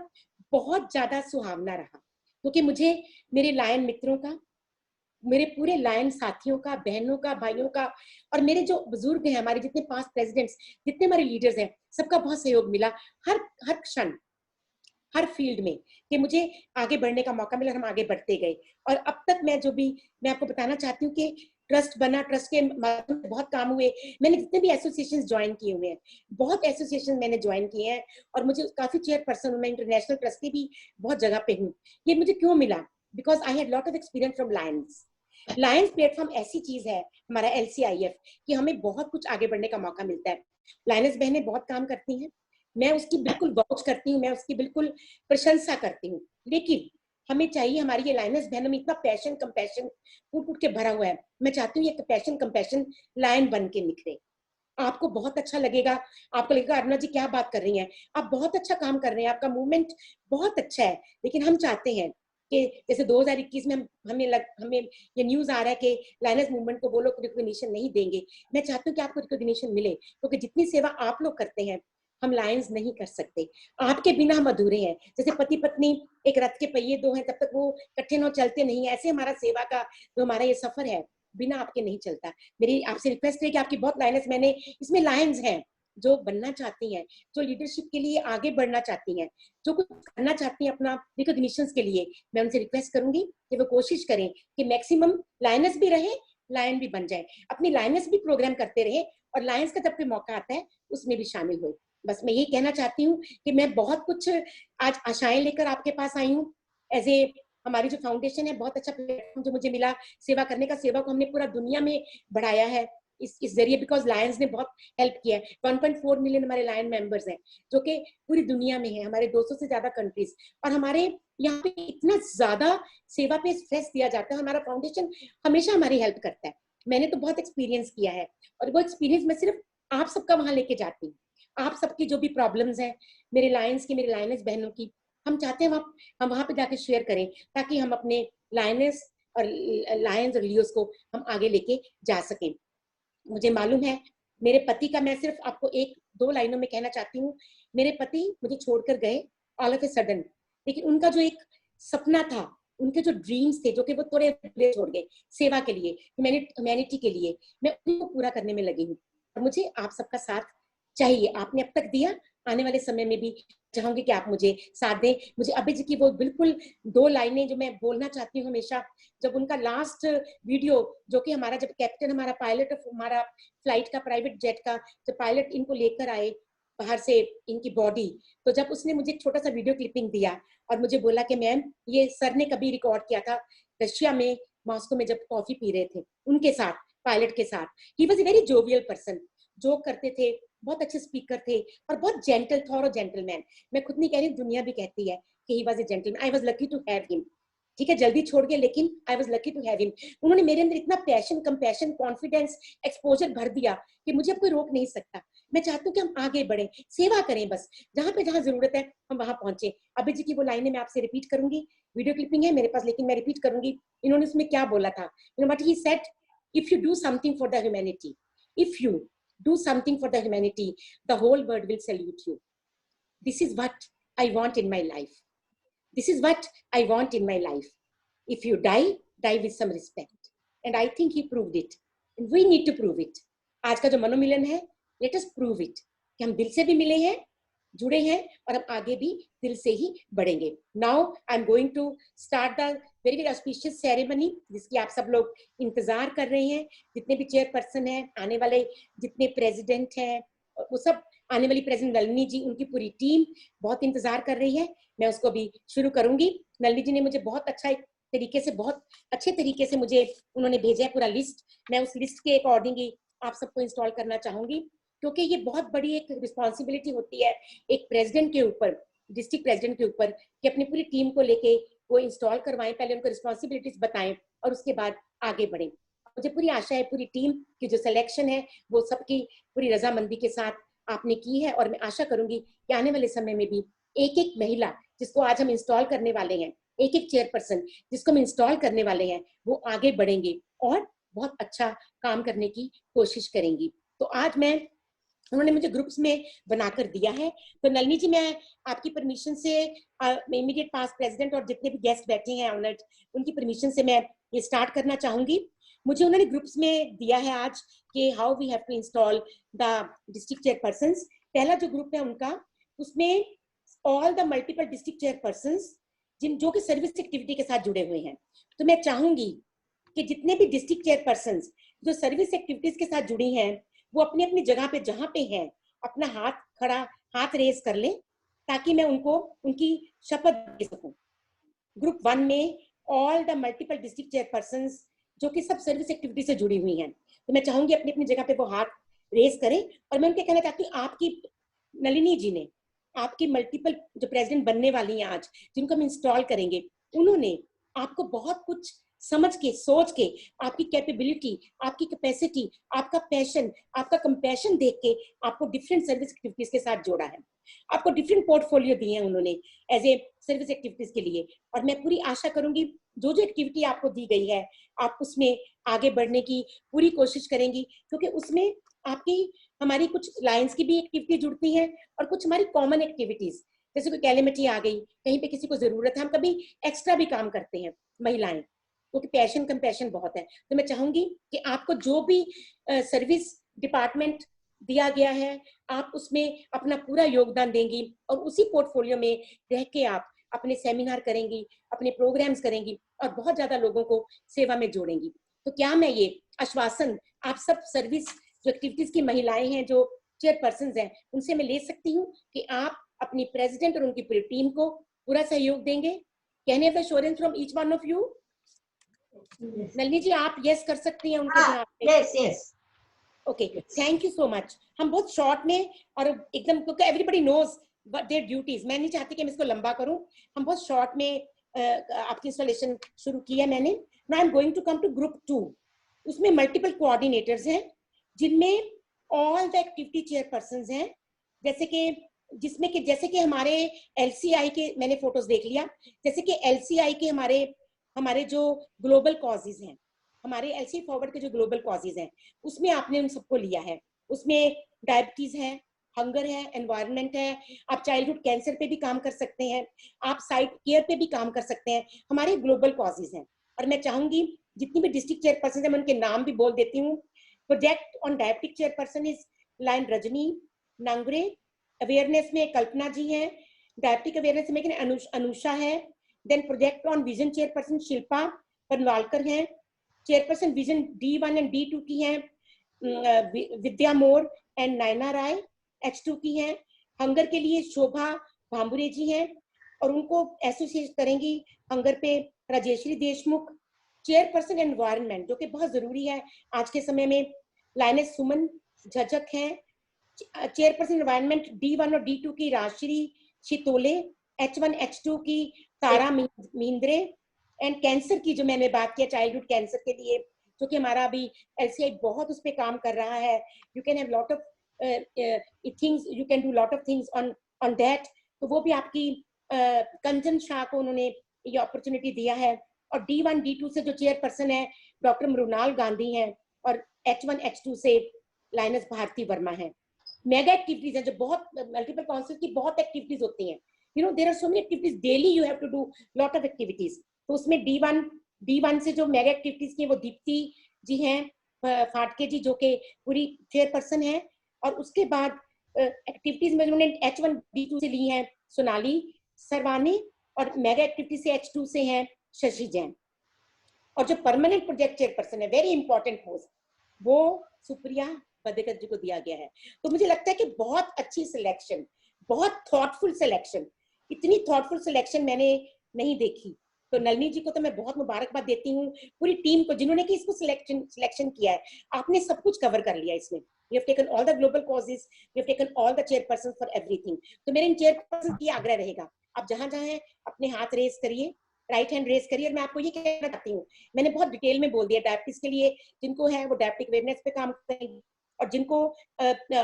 बहुत ज्यादा सुहावना रहा, क्योंकि मुझे मेरे लायन मित्रों का, मेरे पूरे लायन साथियों का, बहनों का, भाइयों का, और मेरे जो बुजुर्ग हैं, हमारे जितने पास्ट प्रेसिडेंट्स, जितने हमारे लीडर्स हैं, सबका बहुत सहयोग मिला हर क्षण, हर फील्ड में, कि मुझे आगे बढ़ने का मौका मिला। हम आगे बढ़ते गए और अब तक मैं आपको बताना चाहती हूँ कि ट्रस्ट बना, ट्रस्ट के माध्यम से बहुत काम हुए। मैंने जितने भी एसोसिएशन ज्वाइन किए हुए हैं, बहुत एसोसिएशन मैंने ज्वाइन किए हैं और मुझे काफी चेयरपर्सन हूँ मैं, इंटरनेशनल ट्रस्टी भी बहुत जगह पे हूँ। ये मुझे क्यों मिला? Because I had lot of experience from Lions. Lions platform ऐसी चीज है हमारा LCIF कि हमें बहुत कुछ आगे बढ़ने का मौका मिलता है। लायंस बहनें बहुत काम करती हैं, मैं उसकी बिल्कुल वाउच करती हूँ, मैं उसकी बिल्कुल प्रशंसा करती हूँ, लेकिन हमें चाहिए, हमारी ये लायनेस बहनों में इतना पैशन कंपैशन फूट के भरा हुआ है। मैं चाहती हूँ ये पैशन कंपैशन लायन बन के निखरे। आपको बहुत अच्छा लगेगा, आपको लगेगा अरुणा जी क्या बात कर रही हैं, आप बहुत अच्छा काम कर रहे हैं, आपका मूवमेंट बहुत अच्छा है। लेकिन हम चाहते हैं कि जैसे 2021 में हमें ये न्यूज आ रहा है कि लायनेस मूवमेंट को वो लोग रिकॉग्निशन नहीं देंगे। मैं चाहती हूँ कि आपको रिकॉग्निशन मिले, क्योंकि जितनी सेवा आप लोग करते हैं हम लायंस नहीं कर सकते, आपके बिना हम अधूरे हैं। जैसे पति पत्नी एक रथ के पहिए दो हैं, तब तक वो इकट्ठे न चलते नहीं, ऐसे हमारा सेवा का जो हमारा ये सफर है बिना आपके नहीं चलता। मेरी आपसे रिक्वेस्ट है कि आपकी बहुत लायनेस मैंने इसमें लायंस हैं जो बनना चाहती हैं, जो लीडरशिप के लिए आगे बढ़ना चाहती हैं, जो कुछ करना चाहती हैं अपना रिकॉग्निशन के लिए, मैं उनसे रिक्वेस्ट करूंगी कि वो कोशिश करें कि मैक्सिमम लायनेस भी रहे, लायन भी बन जाए, अपनी लायनेस भी प्रोग्राम करते रहे और लायंस का जब कोई मौका आता है उसमें भी शामिल हुए। बस मैं यही कहना चाहती हूँ कि मैं बहुत कुछ आज आशाएं लेकर आपके पास आई हूँ। एज ए हमारी जो फाउंडेशन है, बहुत अच्छा प्लेटफॉर्म जो मुझे मिला सेवा करने का, सेवा को हमने पूरा दुनिया में बढ़ाया है इस जरिए, बिकॉज लायंस ने बहुत हेल्प किया है। 1.4 मिलियन हमारे लायन मेंबर्स हैं जो कि पूरी दुनिया में है, हमारे 200 से ज्यादा कंट्रीज, और हमारे यहाँ पे इतना ज्यादा सेवा पे स्ट्रेस दिया जाता है। हमारा फाउंडेशन हमेशा हमारी हेल्प करता है। मैंने तो बहुत एक्सपीरियंस किया है और वो एक्सपीरियंस मैं सिर्फ आप सबका वहां लेके जाती हूँ। आप सबकी जो भी प्रॉब्लम्स हैं, मेरे लायंस की, मेरे लायनेस बहनों की, हम चाहते हैं हम वहां पे जाके शेयर करें, ताकि हम अपने लायनेस और लायंस और लियोस को हम आगे लेके जा सकें। मुझे मालूम है मेरे पति का, मैं सिर्फ आपको 1-2 लाइनों में कहना चाहती हूँ। मेरे पति मुझे छोड़कर गए ऑल ऑफ ए सडन, लेकिन उनका जो एक सपना था, उनके जो ड्रीम्स थे, जो कि वो थोड़े छोड़ गए सेवा के लिए, ह्यूमैनिटी के लिए, मैं उनको पूरा करने में लगी हूँ। और मुझे आप सबका साथ चाहिए, आपने अब तक दिया, आने वाले समय में भी चाहूंगी कि आप मुझे साथ दें। मुझे अभी जी की वो बिल्कुल 2 लाइनें जो मैं बोलना चाहती हूँ हमेशा, जब उनका लास्ट वीडियो, जो कि हमारा जब कैप्टन, हमारा पायलट ऑफ हमारा फ्लाइट का, प्राइवेट जेट का, जब पायलट इनको लेकर आए बाहर से इनकी बॉडी, तो जब उसने मुझे एक छोटा सा वीडियो क्लिपिंग दिया और मुझे बोला कि मैम ये सर ने कभी रिकॉर्ड किया था रशिया में, मॉस्को में, जब कॉफी पी रहे थे उनके साथ, पायलट के साथ। He was a very jovial person, joke करते थे, बहुत अच्छे स्पीकर थे और बहुत जेंटल था और जेंटलमैन। मैं खुद नहीं कह रही, दुनिया भी कहती है कि he was a gentleman. I was lucky to have him. ठीक है, जल्दी छोड़ गए, लेकिन I was lucky to have him. उन्होंने मेरे अंदर इतना पैशन, कंपैशन, कॉन्फिडेंस, एक्सपोजर भर दिया कि मुझे अब कोई रोक नहीं सकता। मैं चाहती हूँ कि हम आगे बढ़ें, सेवा करें, बस जहाँ पे जहाँ जरूरत है हम वहां पहुंचे। अभी जी की वो लाइनें मैं आपसे रिपीट करूंगी, वीडियो क्लिपिंग है मेरे पास, लेकिन मैं रिपीट करूंगी इन्होंने उसमें क्या बोला था। You know what he said, if you do something for the humanity, if you do something for the humanity, the whole world will salute you. This is what I want in my life. This is what I want in my life. If you die, die with some respect. And I think he proved it. And we need to prove it. आज का जो मनोमिलन है, let us prove it. कि हम दिल से भी मिले हैं, जुड़े हैं, और हम आगे भी दिल से ही बढ़ेंगे। Now I'm going to start the very very auspicious ceremony, जिसकी आप सब लोग इंतजार कर रहे हैं। जितने भी चेयरपर्सन हैं, आने वाले जितने प्रेसिडेंट हैं, वो सब, आने वाली प्रेसिडेंट नलिनी जी, उनकी पूरी टीम बहुत इंतजार कर रही है। मैं उसको भी शुरू करूंगी। नलिनी जी ने मुझे बहुत अच्छा तरीके से, बहुत अच्छे तरीके से मुझे उन्होंने भेजा है पूरा लिस्ट। मैं उस लिस्ट के अकॉर्डिंग ही आप सबको इंस्टॉल करना चाहूंगी, क्योंकि ये बहुत बड़ी एक रिस्पॉन्सिबिलिटी होती है एक प्रेसिडेंट के ऊपर, डिस्ट्रिक्ट प्रेसिडेंट के ऊपर, कि अपनी पूरी टीम को लेके वो इंस्टॉल करवाएं, पहले उनको रिस्पॉन्सिबिलिटीज बताएं और उसके बाद आगे बढ़ें। मुझे पूरी आशा है पूरी टीम की जो सिलेक्शन है वो सबकी पूरी रजामंदी के साथ आपने की है, और मैं आशा करूंगी कि आने वाले समय में भी एक एक महिला जिसको आज हम इंस्टॉल करने वाले हैं, एक एक चेयरपर्सन जिसको हम इंस्टॉल करने वाले हैं, वो आगे बढ़ेंगे और बहुत अच्छा काम करने की कोशिश करेंगी। तो आज मैं, उन्होंने मुझे ग्रुप्स में बनाकर दिया है, तो नलिनी जी मैं आपकी परमिशन से इमीडिएट पास्ट प्रेसिडेंट और जितने भी गेस्ट बैठे हैं ऑनर्ड, उनकी परमिशन से मैं ये स्टार्ट करना चाहूंगी। मुझे उन्होंने ग्रुप्स में दिया है आज कि how we have to install the district chairpersons. पहला जो ग्रुप है उनका, उसमें all the multiple district chairpersons जो कि सर्विस एक्टिविटी के साथ जुड़े हुए हैं। तो मैं चाहूंगी कि जितने भी डिस्ट्रिक्ट चेयरपर्सन्स जो सर्विस एक्टिविटीज के साथ जुड़ी हैं, वो अपनी अपनी जगह पे जहां पे हैं अपना हाथ रेज कर लें, ताकि मैं उनको उनकी शपथ दे सकूं। ग्रुप 1 में all the multiple district chairpersons जो कि सब सर्विस एक्टिविटी से जुड़ी हुई हैं, तो मैं चाहूंगी अपनी अपनी जगह पे वो हाथ रेज करें। और मैं उनके कहना चाहती हूँ, आपकी नलिनी जी ने, आपकी मल्टीपल जो प्रेसिडेंट बनने वाली हैं आज, जिनको हम इंस्टॉल करेंगे, उन्होंने आपको बहुत कुछ समझ के, सोच के, आपकी कैपेबिलिटी, आपकी कैपेसिटी, आपका पैशन, आपका कंपैशन देख के आपको डिफरेंट सर्विस एक्टिविटीज के साथ जोड़ा है। आपको डिफरेंट पोर्टफोलियो दिए हैं उन्होंने एज ए सर्विस एक्टिविटीज के लिए। और मैं पूरी आशा करूंगी जो जो एक्टिविटी आपको दी गई है, आप उसमें आगे बढ़ने की पूरी कोशिश करेंगी, क्योंकि उसमें आपकी, हमारी कुछ लायंस की भी एक्टिविटी जुड़ती हैं और कुछ हमारी कॉमन एक्टिविटीज, जैसे कोई कैलेमिटी आ गई, कहीं पे किसी को जरूरत है, हम कभी एक्स्ट्रा भी काम करते हैं महिलाएं, क्योंकि पैशन कंपैशन बहुत है। तो मैं चाहूंगी कि आपको जो भी सर्विस डिपार्टमेंट दिया गया है, आप उसमें अपना पूरा योगदान देंगी और उसी पोर्टफोलियो में रह के आप अपने सेमिनार करेंगी, अपने प्रोग्राम्स करेंगी और बहुत ज्यादा लोगों को सेवा में जोड़ेंगी। तो क्या मैं ये आश्वासन आप सब सर्विस जो एक्टिविटीज की महिलाएं हैं, जो चेयरपर्सन हैं, उनसे मैं ले सकती हूँ कि आप अपनी प्रेसिडेंट और उनकी पूरी टीम को पूरा सहयोग देंगे? Can I have assurance from each one of you? Nalini ji आप यस कर सकती हैं उनके बिहाफ पे? Yes yes. Okay, thank you so much. हम बहुत शॉर्ट में और एकदम, क्योंकि एवरीबडी नोज देयर ड्यूटीज, मैं नहीं चाहती कि मैं इसको लंबा करूं, हम बहुत शॉर्ट में आपकी इंस्टॉलेशन शुरू की है मैंने। Now I am going to come to group 2। उसमें मल्टीपल कोऑर्डिनेटर्स हैं, जिनमें ऑल द एक्टिविटी चेयरपर्सन्स हैं, जैसे कि हमारे एलसीआई के, मैंने फोटोज देख लिया, जैसे कि एलसीआई के हमारे जो ग्लोबल कॉजेज हैं, हमारे एलसी फॉरवर्ड के जो ग्लोबल कॉजेज हैं, उसमें आपने उन सबको लिया है। उसमें डायबिटीज है, हंगर है, एनवायरनमेंट है, आप चाइल्डहुड कैंसर पे भी काम कर सकते हैं, आप साइट केयर पे भी काम कर सकते हैं, हमारे ग्लोबल कॉजेज हैं। और मैं चाहूंगी जितनी भी डिस्ट्रिक्ट चेयरपर्सन है, मैं उनके नाम भी बोल देती हूँ। Project on diabetic chairperson is lion Rajni Nangre, awareness में कल्पना जी हैं, डायबिटिक अवेयरनेस में अनुषा है, then project on vision chairperson Shilpa Panwalkar हैं, chairperson vision D1 and D2 की हैं विद्या more and Naina Rai H2 की हैं, हंगर के लिए शोभा भांबुरे जी हैं और उनको एसोसिएट करेंगी हंगर पे राजेश्वरी देशमुख। चेयरपर्सन एनवायरनमेंट, जो कि बहुत जरूरी है आज के समय में, लाइनेस सुमन झझक हैं। चेयरपर्सन एनवायरनमेंट D1 और D2 की राजश्री शितोले, H1 H2 की तारा मिंद्रे, एंड कैंसर की जो मैंने बात किया, चाइल्डहुड कैंसर के लिए, जो कि हमारा अभी LCI बहुत उस पर काम कर रहा है. You can have lot of things, you can do lot of things on that. तो वो भी आपकी कंचन शाह को उन्होंने ये अपॉर्चुनिटी दिया है. और D1 D2 से जो चेयरपर्सन है डॉक्टर मृणाल गांधी हैं, और H1 H2 से लाइनस भारती वर्मा है. मेगा एक्टिविटीज है जो बहुत मल्टीपल काउंसिल की बहुत एक्टिविटीज होती हैं. You know there are so many activities daily, you have to do lot of activities. तो उसमें D1 से जो मेगा एक्टिविटीज की वो दीप्ति जी हैं फाटके जी, जो कि पूरी चेयरपर्सन है. और उसके बाद एक्टिविटीज में उन्होंने H1 D2 से ली हैं सोनाली सरवानी, और मेगा एक्टिविटी से H2 से हैं शशि जैन. और जो परमानेंट प्रोजेक्ट चेयरपर्सन है, वेरी इंपॉर्टेंट पोस्ट, वो सुप्रिया बदेकर जी को दिया गया है. तो मुझे लगता है कि बहुत अच्छी सिलेक्शन, बहुत थॉटफुल सिलेक्शन, इतनी थॉटफुल सिलेक्शन मैंने नहीं देखी. तो नलिनी जी को तो मैं बहुत मुबारकबाद देती हूँ, पूरी टीम को जिन्होंने कि इसको सिलेक्शन किया है. आपने सब कुछ कवर कर लिया इसमें. You have taken all the global causes, you have taken all the chairpersons for everything. तो मेरे इन चेयरपर्सन की आग्रह रहेगा, आप जहां जहां हैं अपने हाथ रेस करिए, राइट हैंड रेस करिए. और मैं आपको ये कहना चाहती हूँ, मैंने बहुत डिटेल में बोल दिया, डायबिटीज के लिए जिनको है वो डायबिटिक अवेयरनेस पे काम करेंगे, और जिनको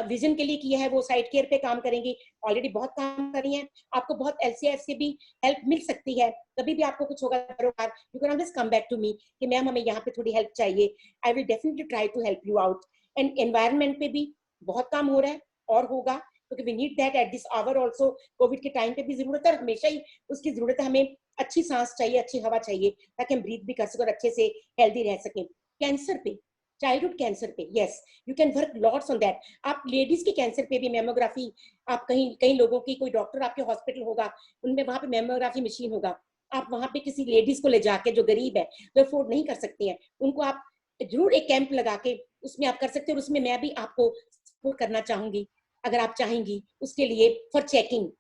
विजन के लिए किया है वो साइड केयर पे काम करेंगी. ऑलरेडी बहुत काम कर रही हैं. आपको बहुत LCIF से भी हेल्प मिल सकती है. कभी भी आपको कुछ होगा बरोबर, you can always come back to me कि मैम हमें यहाँ पे थोड़ी हेल्प चाहिए. I will definitely try to help you out. And environment पे भी बहुत काम हो रहा है और होगा, क्योंकि we need that at this hour also. Covid के टाइम पे भी जरूरत है, हमेशा ही उसकी जरूरत है. हमें अच्छी सांस चाहिए, अच्छी हवा चाहिए, ताकि हम ब्रीथ भी कर सकें और अच्छे से हेल्दी रह सकें. कैंसर पे, चाइल्डहुड कैंसर पे, yes you can work lots on that. आप लेडीज के कैंसर पे भी मेमोग्राफी, आप कहीं लोगों की, कोई डॉक्टर आपके हॉस्पिटल होगा, उनमें वहां पे मेमोग्राफी मशीन होगा. आप वहां पे किसी लेडीज को ले जाके, जो गरीब है, जो अफोर्ड नहीं कर सकती हैं, उनको आप जरूर एक कैंप लगा के उसमें आप कर सकते हो. और उसमें मैं भी आपको सपोर्ट करना चाहूंगी, अगर आप चाहेंगी उसके लिए. फॉर चेकिंग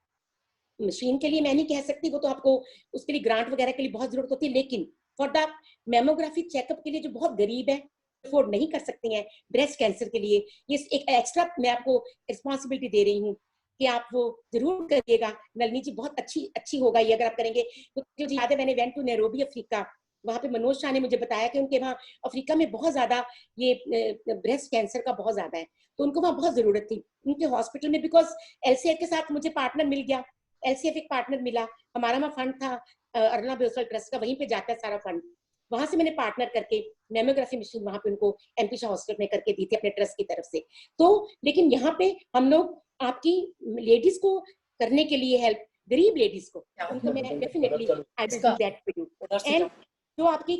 मशीन के लिए मैं नहीं कह सकती, वो तो आपको उसके लिए ग्रांट वगैरह के लिए बहुत जरूरत होती है. लेकिन फॉर द मेमोग्राफी चेकअप के लिए, जो बहुत गरीब है, अफोर्ड नहीं कर सकती हैं, ब्रेस्ट कैंसर के लिए, ये एक एक्स्ट्रा मैं आपको रिस्पॉन्सिबिलिटी दे रही हूँ कि आप वो जरूर करिएगा. नलिनी जी बहुत अच्छी होगा ये अगर आप करेंगे. तो मुझे याद है, मैंने वेंट टू नैरोबी अफ्रीका, वहां पे मनोज शाह ने मुझे बताया कि उनके वहाँ अफ्रीका में बहुत ज्यादा ये ब्रेस्ट कैंसर का बहुत ज्यादा है, तो उनको वहाँ बहुत जरूरत थी उनके हॉस्पिटल में. बिकॉज LCF के साथ मुझे पार्टनर मिल गया, LCF एक पार्टनर मिला, हमारा वहाँ फंड था अरुणा बेसल ट्रस्ट का, वहीं पे जाता है सारा फंड. वहां से मैंने पार्टनर करके मेमोग्राफी मशीन वहां पे उनको MP शाह हॉस्पिटल में करके दी थी अपने ट्रस्ट की तरफ से. तो लेकिन यहाँ पे हम लोग आपकी लेडीज को करने के लिए हेल्प, गरीब लेडीज को, उनको मैं definitely I will do that for you. And जो आपकी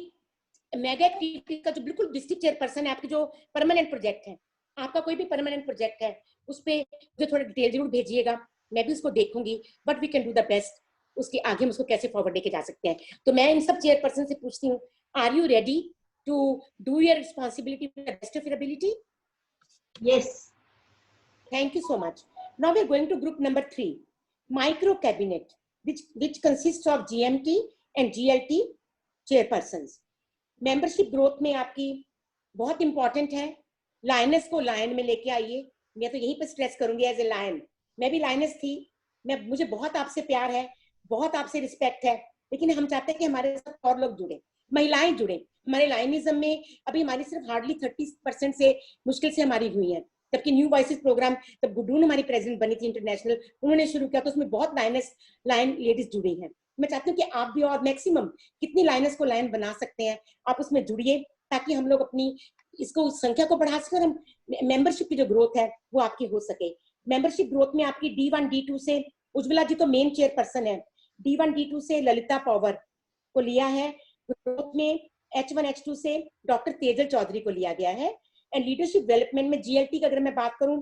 मेगा एक्टिविटी का जो बिल्कुल डिस्ट्रिक्ट चेयरपर्सन है, आपके जो परमानेंट प्रोजेक्ट है, आपका कोई भी परमानेंट प्रोजेक्ट है, उस पे जो थोड़ा डिटेल जरूर भेजिएगा, मैं भी उसको देखूंगी. But we can do the best. उसके आगे हम उसको कैसे फॉरवर्ड लेके जा सकते हैं. तो मैं इन सब चेयरपर्सन से पूछती हूँ, are you ready to do your responsibility with the best of your ability? Yes. Thank you so much. Now we are going to group number 3, micro cabinet, which consists of GMT and GLT chairpersons. Membership growth में आपकी बहुत important है. Lioness को lion में लेके आइए. मैं तो यहीं पर स्ट्रेस करूंगी एज ए लायन. मैं भी लायनस थी, मुझे बहुत आपसे प्यार है, बहुत आपसे रिस्पेक्ट है, लेकिन हम चाहते हैं कि हमारे साथ और लोग जुड़े, महिलाएं जुड़े. हमारे लायनिज्म में अभी हमारी सिर्फ हार्डली 30% से मुश्किल से हमारी हुई है. जबकि न्यू वॉइसेस प्रोग्राम तब गुड्डून हमारी प्रेसिडेंट बनी थी इंटरनेशनल, उन्होंने शुरू किया, तो उसमें बहुत लायन लेडीज जुड़ी हैं. मैं चाहती हूँ कि आप भी और मैक्सिमम कितनी लायनस को लायन बना सकते हैं आप उसमें जुड़िए, ताकि हम लोग अपनी इसको संख्या को बढ़ा सके और हम मेंबरशिप की जो ग्रोथ है वो आपकी हो सके. मेंबरशिप ग्रोथ में आपकी D1 D2 से उज्ज्वला जी तो मेन चेयरपर्सन है, D1 D2 से ललिता पॉवर को लिया है. ग्रोथ में H1 H2 से डॉक्टर तेजल चौधरी को लिया गया है. एंड लीडरशिप डेवलपमेंट में GLT की अगर मैं बात करूं,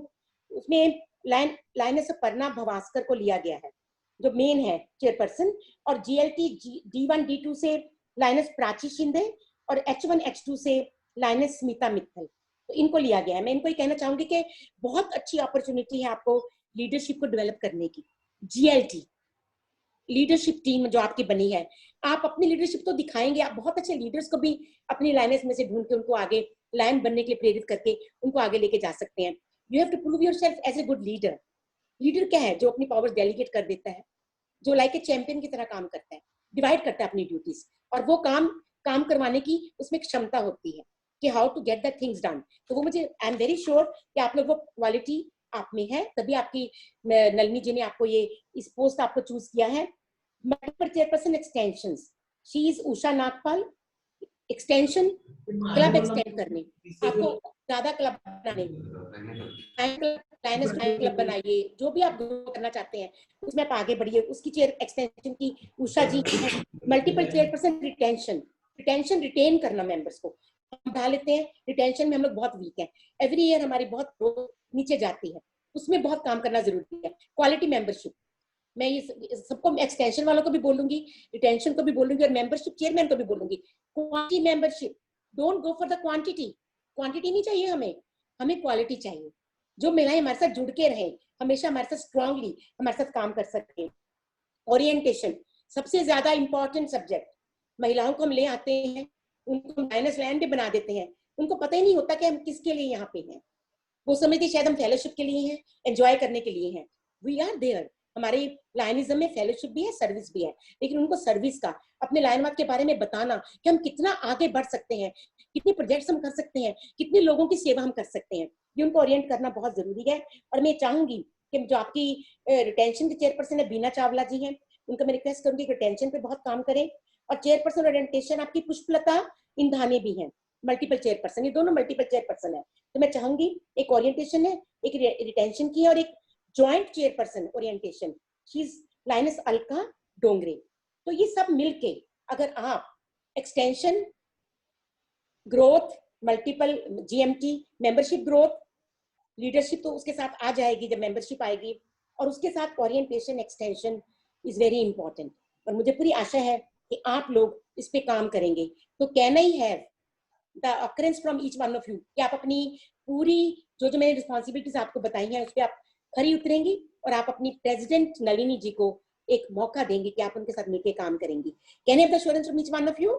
उसमें लाइनस पर्णा भवास्कर को लिया गया है जो मेन है चेयरपर्सन. और GLT D1 D2 से लाइनस प्राची शिंदे और H1 H2 से लाइनस स्मिता मित्तल, तो इनको लिया गया है. मैं इनको ये कहना चाहूंगी कि बहुत अच्छी अपॉर्चुनिटी है आपको लीडरशिप को डेवलप करने की. GLT लीडरशिप टीम जो आपकी बनी है, आप अपनी लीडरशिप तो दिखाएंगे, आप बहुत अच्छे लीडर्स को भी अपनी लाइनस में से ढूंढ के उनको आगे लाइन बनने के लिए प्रेरित करके उनको आगे लेके जा सकते हैं. You have to prove yourself as a good leader. Leader क्या है? जो अपनी पावर्स डेलीगेट कर देता है, जो लाइक ए चैंपियन की तरह काम करता है, डिवाइड करता है अपनी ड्यूटीज. और वो काम करवाने की उसमें क्षमता होती है कि how to get the things done. तो वो मुझे आई एम वेरी श्योर कि आप लोग वो क्वालिटी आप में है, तभी आपकी नलिनी जी ने आपको ये इस पोस्ट आपको चूज किया है। Multiple chairperson extensions, she is Usha Nagpal. Extension club extend करने, आपको ज्यादा क्लब बनाने, लायनेस क्लब बनाइए, जो भी आप ग्रो करना चाहते हैं उसमें आप आगे बढ़िए। उसकी चेयर एक्सटेंशन की उषा जी है। मल्टीपल चेयरपर्सन रिटेंशन रिटेन करना मेंबर्स को हम बढ़ा लेते हैं। रिटेंशन में हम लोग बहुत वीक हैं, एवरी ईयर हमारी बहुत ग्रोथ नीचे जाती है, उसमें बहुत काम करना जरूरी है। क्वालिटी मेंबरशिप, मैं ये सबको एक्सटेंशन वालों को भी बोलूंगी, रिटेंशन को भी बोलूंगी और मेंबरशिप चेयरमैन को भी बोलूंगी। Quality membership, don't go for the quantity. Quantity नहीं चाहिए हमें क्वालिटी चाहिए। जो महिलाएं हमारे साथ जुड़ के रहे, हमेशा हमारे साथ स्ट्रांगली हमारे साथ काम कर सके। ओरिएंटेशन सबसे ज्यादा इंपॉर्टेंट सब्जेक्ट। महिलाओं को हम ले आते हैं, उनको लायनेस लैंड भी बना देते हैं, उनको पता ही नहीं होता कि हम किसके लिए यहाँ पे हैं। वो समझते शायद हम फेलोशिप के लिए हैं, एंजॉय करने के लिए हैं। वी आर देयर, हमारे लायनिज्म में फेलोशिप भी है, सर्विस भी है, लेकिन उनको सर्विस का, अपने लायनवाद के बारे में बताना कि हम कितना आगे बढ़ सकते हैं, कितने प्रोजेक्ट्स हम कर सकते हैं, कितने लोगों की सेवा हम कर सकते हैं, ये उनको ओरिएंट करना बहुत जरूरी है। और मैं चाहूंगी कि जो आपकी रिटेंशन की चेयरपर्सन है बीना चावला जी हैं, उनका मैं रिक्वेस्ट करूंगी कि रिटेंशन पे बहुत काम करें। और चेयरपर्सन ओरिएंटेशन आपकी पुष्पलता इंधानी भी है, मल्टीपल चेयरपर्सन, ये दोनों मल्टीपल चेयरपर्सन है। तो मैं चाहूंगी एक ओरिएंटेशन है, एक रिटेंशन की है, और एक joint chairperson orientation, she is lioness Alka Dongre. तो ये सब मिलके अगर आप extension, growth, multiple GMT, membership growth, leadership तो उसके साथ आ जाएगी जब मेंबरशिप आएगी, और उसके साथ orientation extension is very important. और मुझे पूरी आशा है कि आप लोग इस पे काम करेंगे। तो can I have the assurance from each one of you कि आप अपनी पूरी जो मैंने रिस्पॉन्सिबिलिटीज आपको बताई हैं उस पर आप खरी उतरेंगी, और आप अपनी प्रेसिडेंट नलिनी जी को एक मौका देंगे कि आप उनके साथ मिलकर काम करेंगी। Can I have the assurance from each one of you?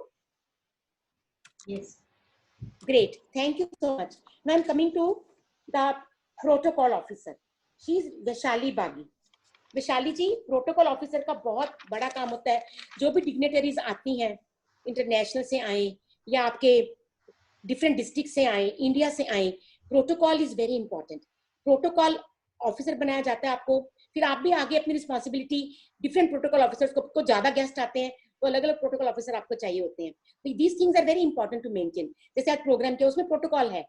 Yes. Great, thank you so much. Now I'm coming to the protocol officer. She is Vaishali Bagi. Vaishali ji, protocol officer का बहुत बड़ा काम होता है। जो भी डिग्नेटरीज आती हैं, इंटरनेशनल से आए या आपके डिफरेंट डिस्ट्रिक्ट से आए, इंडिया से आए, protocol is very important. Protocol officer बनाया जाता है आपको, फिर आप भी आगे अपनी रिस्पॉन्सिबिलिटी, डिफरेंट प्रोटोकॉल ऑफिसर्स को ज्यादा गेस्ट आते हैं तो अलग अलग प्रोटोकॉल ऑफिसर आपको चाहिए होते हैं। तो these things are very important to maintain. जैसे आज प्रोग्राम किया उसमें प्रोटोकॉल है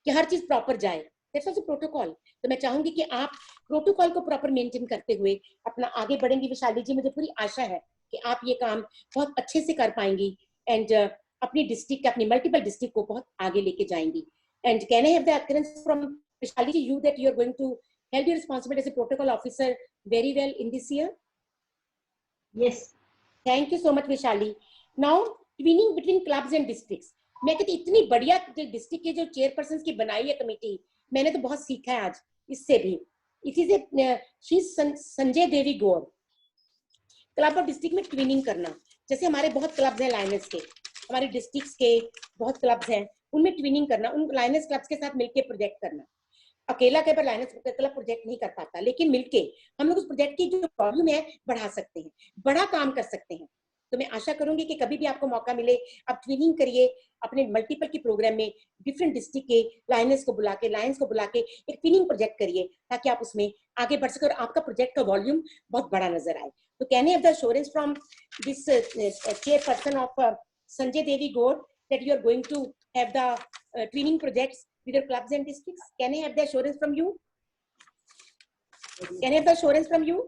कि हर चीज प्रॉपर जाए, दैट्स आल्सो प्रोटोकॉल। तो मैं चाहूंगी कि आप प्रोटोकॉल को प्रॉपर मेंटेन करते हुए अपना आगे बढ़ेंगी। विशाली जी, मुझे पूरी आशा है कि आप ये काम बहुत अच्छे से कर पाएंगी एंड अपनी डिस्ट्रिक्ट, अपनी मल्टीपल डिस्ट्रिक्ट को बहुत आगे लेके जाएंगी। And can I have the assurance from Vishali ji you that you are going to help your responsibility as a protocol officer very well in this year? Yes. Thank you so much Vishali. Now twinning between clubs and districts, मैं कहती इतनी बढ़िया district के जो chairperson की बनाई है committee, मैंने तो बहुत सीखा है आज इससे भी। It is she Sanjay Devi Gaur. Club और डिस्ट्रिक्ट में ट्विनिंग करना, जैसे हमारे बहुत क्लब्स हैं लायनेस के, हमारे डिस्ट्रिक्ट्स के बहुत क्लब्स हैं, उनमें ट्विनिंग करना, उन लायनेस क्लब्स के साथ मिलकर प्रोजेक्ट करना। अकेला कई बार लायनेस क्लब प्रोजेक्ट नहीं कर पाता, लेकिन मिलके हम लोग उस प्रोजेक्ट की जो वॉल्यूम है बढ़ा सकते हैं, बड़ा काम कर सकते हैं। तो मैं आशा करूंगी कि कभी भी आपको मौका मिले आप ट्विनिंग करिए अपने मल्टीपल के प्रोग्राम में, डिफरेंट डिस्ट्रिक्ट के लायनेस को बुला के, लायंस को बुला के एक ट्विनिंग प्रोजेक्ट करिए ताकि आप उसमें आगे बढ़ सके और आपका प्रोजेक्ट का वॉल्यूम बहुत बड़ा नजर आए। तो can I have the assurance from this chairperson of Sanjay Devi Gaur that you are going to have the training projects with your clubs and districts? Can I have the assurance from you? Can I have the assurance from you?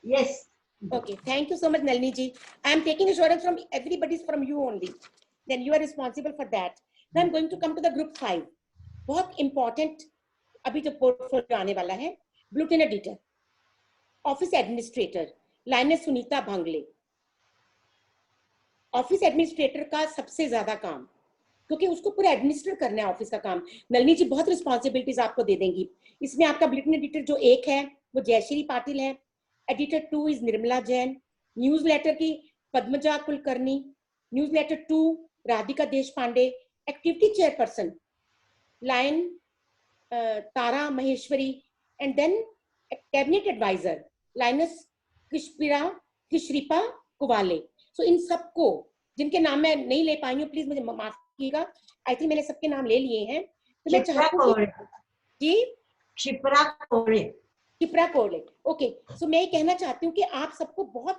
Yes. Okay, thank you so much Nalini ji. I am taking assurance from everybody from you only, then you are responsible for that. Now I am going to come to the group 5. बहुत important अभी जो portfolio आने वाला है, bulletin editor, office administrator lioness Sunita Bhangle. Office administrator का सबसे ज्यादा काम, क्योंकि उसको पूरा एडमिनिस्ट्रेट करना है ऑफिस का काम। नलिनी जी बहुत रिस्पॉन्सिबिलिटीज आपको दे देंगी। इसमें आपका बुलेटिन एडिटर जो एक है वो जयश्री पाटिल है, editor 2 is Nirmala Jain, newsletter की Padmaja Kulkarni, newsletter 2 Radhika Deshpande, activity chairperson lion Tara Maheshwari, and then cabinet adviser lioness Krishna Kuvale. So इन सबको, जिनके नाम मैं नहीं ले पाई हूँ, प्लीज मुझे माफ कीजिएगा, आई थिंक मैंने सबके नाम ले लिए हैं। तो मैं क्षिप्रा चाहती हूँ कोहड़े, जी, क्षिप्रा कोहड़े, क्षिप्रा कोहले, ओके। सो मैं ये कहना चाहती हूँ कि आप सबको बहुत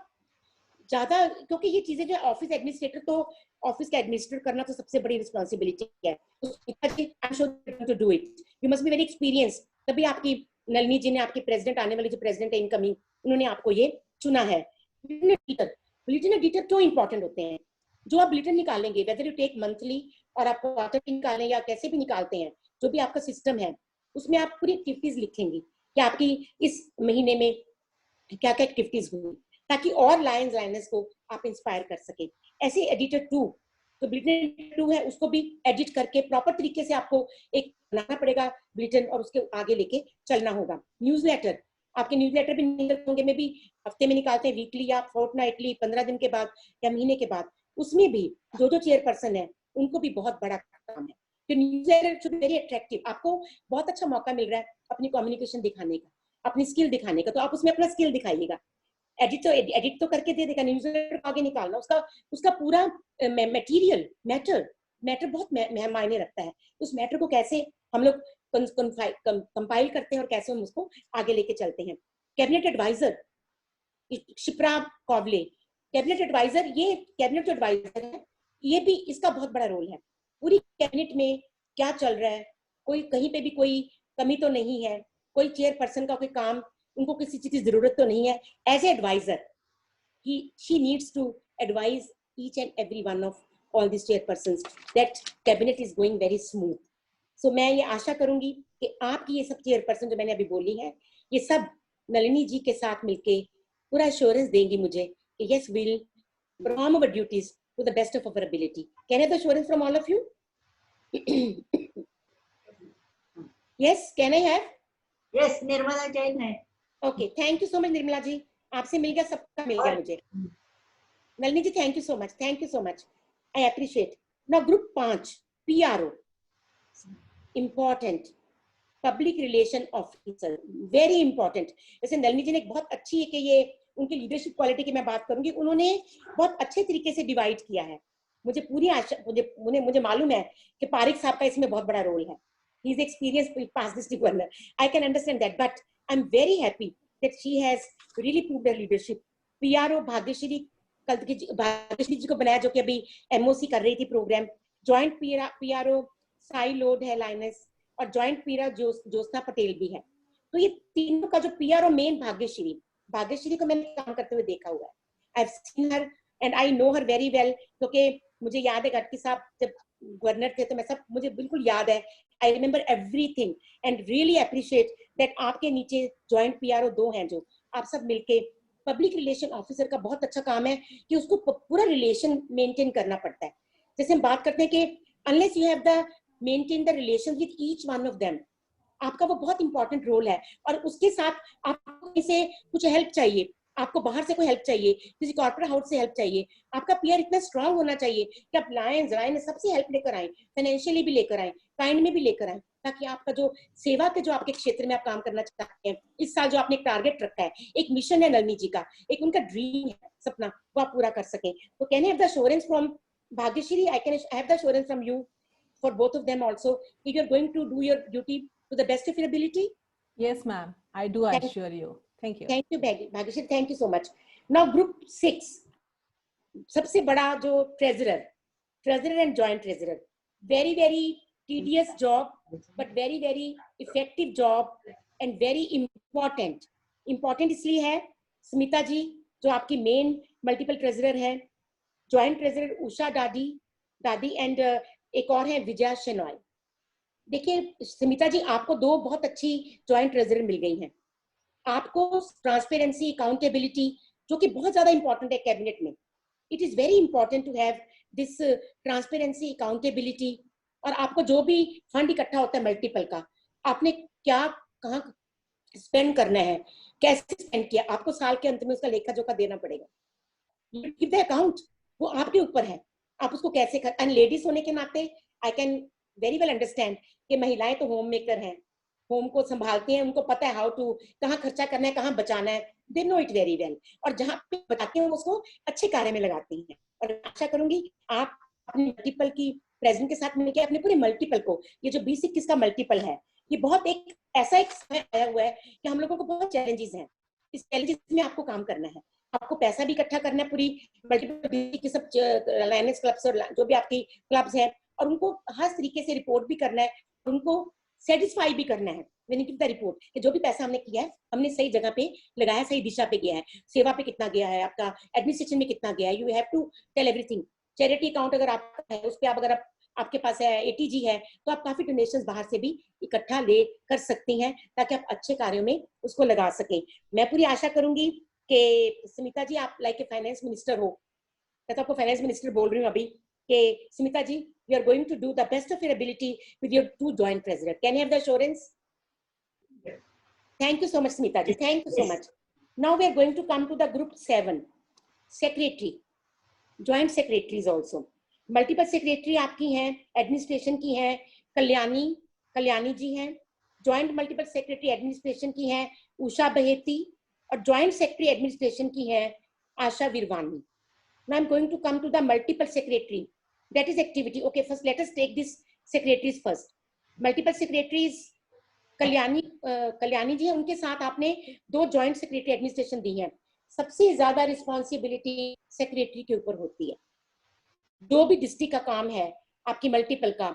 ज्यादा, क्योंकि ये चीजें जो ऑफिस एडमिनिस्ट्रेटर, तो ऑफिस का एडमिनिस्ट्रेट करना तो सबसे बड़ी रिस्पॉन्सिबिलिटी है, to do it, you must be very experience. तभी आपकी नलिनी जी ने, आपके प्रेसिडेंट, आने वाले जो प्रेसिडेंट है इनकमिंग, उन्होंने आपको ये चुना है। बुलेटिन एडिटर क्यों इंपॉर्टेंट होते हैं? जो आप बुलेटिन निकालेंगे, वेदर यू टेक मंथली और आप क्वार्टरली निकालें या कैसे भी निकालते हैं, जो भी आपका सिस्टम है, उसमें आप पूरी एक्टिविटीज लिखेंगे कि आपकी इस महीने में क्या क्या एक्टिविटीज हुई, ताकि और लायंस को आप इंस्पायर कर सके। ऐसे एडिटर 2, तो बुलेटिन 2 है, उसको भी एडिट करके प्रॉपर तरीके से आपको एक बनाना पड़ेगा बुलेटिन, और उसके आगे लेके चलना होगा। न्यूज़लेटर, आपके न्यूज़लेटर भी निकलते होंगे, में भी हफ्ते में निकालते हैं, वीकली या फोर्टनाइटली, 15 दिन के बाद या महीने के बाद, उसमें भी जो चेयरपर्सन है उनको भी बहुत बड़ा काम है। तो newsletter should be very attractive, आपको बहुत अच्छा मौका मिल रहा है अपनी कम्युनिकेशन दिखाने का, अपनी स्किल दिखाने का, तो आप उसमें अपना स्किल दिखाइएगा। एडिट तो करके दे देगा, न्यूज़लेटर आगे निकालना, उसका पूरा मैटर बहुत मायने रखता है। उस मैटर को कैसे हम लोग कंपाइल करते हैं और कैसे हम उसको आगे लेके चलते हैं। कैबिनेट एडवाइजर, क्षिप्रा कोहले, कैबिनेट एडवाइजर, ये कैबिनेट जो एडवाइजर है, ये भी इसका बहुत बड़ा रोल है। पूरी कैबिनेट में क्या चल रहा है, कोई कहीं पे भी कोई कमी तो नहीं है, कोई चेयरपर्सन का कोई काम, उनको किसी चीज की जरूरत तो नहीं है। As a advisor, she needs to advise each and every one of all these chairpersons that cabinet is going very smooth. So मैं ये आशा करूंगी कि आपकी ये सब चेयरपर्सन जो मैंने अभी बोली है, ये सब नलिनी जी के साथ मिलके पूरा एश्योरेंस देंगी मुझे कि yes, we'll perform our duties to the best of our ability. Can I have the assurance from all of you? Yes, can I have? Yes, Nirmala Jain है। Okay, thank you so much Nirmala ji, आपसे मिल गया, सबका मिल गया मुझे। Nalini ji, thank you so much, I appreciate. Now group 5, PRO, important, public relation officer, very important. जैसे नलिनी जी ने एक बहुत अच्छी है कि ये उनकी लीडरशिप क्वालिटी की मैं बात करूंगी, उन्होंने बहुत अच्छे तरीके से डिवाइड किया है। मुझे पूरी आशा, मुझे मालूम है कि पारिक साहब का इसमें बहुत बड़ा रोल है। He is experienced past district governor, I can understand that, but I am very happy that she has really proved her leadership. PRO Bhagyashree ji को बनाया, जो कि अभी MOC कर रही थी program. Joint PRO Sai Lod है लाइनस, और जॉइंट PRO ज्योत्सना पटेल भी है। तो ये तीनों का जो PRO मेन भाग्यश्री को मैंने काम करते हुए देखा हुआ है। I've seen her and I know her very well, क्योंकि मुझे याद है गडकरी साहब जब गवर्नर थे तो मैं सब, मुझे बिल्कुल याद है, I remember everything and really appreciate that आपके नीचे जॉइंट PRO 2 हैं, जो आप सब मिलके, पब्लिक रिलेशन ऑफिसर का बहुत अच्छा काम है कि उसको पूरा रिलेशन मेंटेन करना पड़ता है। जैसे हम बात करते हैं कि unless you have the maintain the relations with each one of them, आपका वो बहुत इंपॉर्टेंट रोल है। और उसके साथ आपको इसे कुछ हेल्प चाहिए, आपको बाहर से कोई हेल्प चाहिए, किसी कॉर्पोरेट हाउस से हेल्प चाहिए, आपका पीआर इतना स्ट्रांग होना चाहिए कि आप लायंस सबसे हेल्प लेकर आए, फाइनेंशियली भी लेकर आए, काइंड में भी लेकर आए, ताकि आपका जो सेवा के जो आपके क्षेत्र में आप काम करना चाहते हैं, इस साल जो आपने एक टारगेट रखा है, एक मिशन है नलिनी जी का, एक उनका ड्रीम है, सपना, वो आप पूरा कर सकें। तो can I have the assurance from Bhagyashree, I have the assurance from you for both of them also, if you're going to do your duty to the best of your ability? Yes, ma'am. I do assure you. Thank you. Thank you, Bhagyashree. Thank you so much. Now, group 6, सबसे बड़ा जो treasurer and joint treasurer, very very tedious job, but very very effective job and very important. Important इसलिए है, स्मिता जी जो आपकी main multiple treasurer है, joint treasurer Usha दादी and एक और है विजया शेनॉय। देखिए स्मिता जी, आपको 2 बहुत अच्छी जॉइंट ट्रेजरर मिल गई हैं। आपको ट्रांसपेरेंसी, अकाउंटेबिलिटी, जो कि बहुत ज्यादा इंपॉर्टेंट है कैबिनेट में। It is very important to have this transparency, accountability. और आपको जो भी फंड इकट्ठा होता है मल्टीपल का, आपने क्या कहाँ स्पेंड करना है, कैसे स्पेंड किया, आपको साल के अंत में उसका लेखा जोखा देना पड़ेगा। गिव द अकाउंट, वो आपके ऊपर है, आप उसको कैसे कर। एंड लेडीज होने के नाते I can very well understand कि महिलाएं तो होम मेकर हैं, होम को संभालती हैं, उनको पता है हाउ टू, कहाँ खर्चा करना है, कहाँ बचाना है, they know it very well, और जहाँ पे बताते हैं उसको अच्छे कार्य में लगाते हैं। और आशा करूंगी आप अपने मल्टीपल की प्रेजेंट के साथ मिलकर अपने पूरे मल्टीपल को, ये जो 20-21 का मल्टीपल है, ये बहुत एक ऐसा एक समय आया हुआ है कि हम लोगों को बहुत चैलेंजेस हैं। इस चैलेंजेस में आपको काम करना है, आपको पैसा भी इकट्ठा करना है पूरी मल्टीपल की सब लायनेस क्लब्स और जो भी आपकी क्लब्स हैं, और उनको हर तरीके से रिपोर्ट भी करना है, उनको सेटिस्फाई भी करना है द रिपोर्ट कि जो भी पैसा हमने किया है हमने सही जगह पे लगाया, सही दिशा पे गया है, सेवा पे कितना गया है, आपका एडमिनिस्ट्रेशन में कितना गया है। You have to tell everything. Charity account अगर आपका है, उस पे आप अगर आपके पास है एटीजी है, तो आप काफी डोनेशंस बाहर से भी इकट्ठा ले कर सकती हैं ताकि आप अच्छे कार्यों में उसको लगा सकें। मैं पूरी आशा करूंगी कि स्मिता जी आप लाइक ए फाइनेंस मिनिस्टर हो, मैं तो आपको फाइनेंस मिनिस्टर बोल रही हूँ अभी, कि स्मिता जी you are going to do the best of your ability with your 2 joint president. Can I have the assurance? Thank you so much, Smita ji. Thank you so much. Now we are going to come to the group 7, secretary, joint secretaries also. Multiple secretary आपकी हैं, administration की हैं, कल्याणी जी हैं, joint multiple secretary administration की हैं उषा बहेती, और joint secretary administration की हैं आशा Virwani. Now I'm going to come to the multiple secretary. That is activity. Okay, first let us take this secretaries first. Multiple secretaries Kalyani ji हैं, उनके साथ आपने 2 जॉइंट सेक्रेटरी एडमिनिस्ट्रेशन दी हैं। सबसे ज्यादा रिस्पॉन्सिबिलिटी सेक्रेटरी के ऊपर होती है। जो भी डिस्ट्रिक्ट का काम है आपकी मल्टीपल का,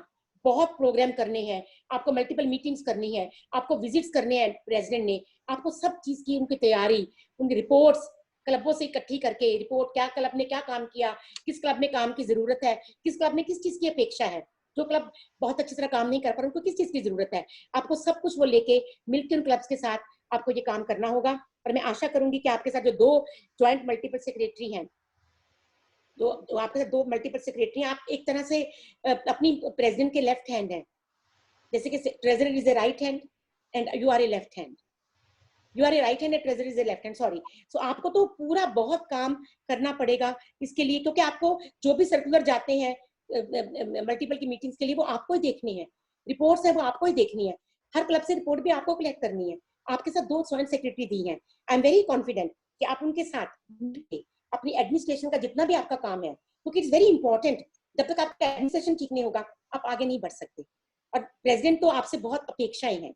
बहुत प्रोग्राम करने हैं, आपको मल्टीपल मीटिंग्स करनी है, आपको विजिट्स करने हैं प्रेसिडेंट ने, आपको सब चीज की उनकी तैयारी, उनकी रिपोर्ट्स क्लबों से इकट्ठी करके रिपोर्ट, क्या क्लब ने क्या काम किया, किस क्लब में काम की जरूरत है, किस क्लब में किस चीज की अपेक्षा है, जो क्लब बहुत अच्छी तरह काम नहीं कर पा रहा उनको किस चीज की जरूरत है, आपको सब कुछ वो लेके मिलकर उन क्लब्स के साथ आपको ये काम करना होगा। और मैं आशा करूंगी कि आपके साथ जो 2 ज्वाइंट मल्टीपल सेक्रेटरी हैं, तो आपके साथ 2 मल्टीपल सेक्रेटरी, आप एक तरह से अपनी प्रेसिडेंट के लेफ्ट हैंड हैं, जैसे कि treasurer is a right hand and you are a left hand, you are a right hand and treasurer is a left hand, sorry. So आपको तो पूरा बहुत काम करना पड़ेगा इसके लिए, क्योंकि आपको जो भी सर्कुलर जाते हैं मल्टीपल की मीटिंग्स के लिए वो आपको ही देखनी है, रिपोर्ट्स है वो आपको ही देखनी है, हर क्लब से रिपोर्ट भी आपको कलेक्ट करनी है। आपके साथ 2 ज्वाइंट सेक्रेटरी दी हैं। आई एम वेरी कॉन्फिडेंट कि आप उनके साथ अपनी एडमिनिस्ट्रेशन का जितना भी आपका काम है, क्योंकि इट्स वेरी इंपॉर्टेंट, जब तक आपका एडमिनिस्ट्रेशन ठीक नहीं होगा आप आगे नहीं बढ़ सकते। और प्रेसिडेंट तो आपसे बहुत अपेक्षाएं हैं,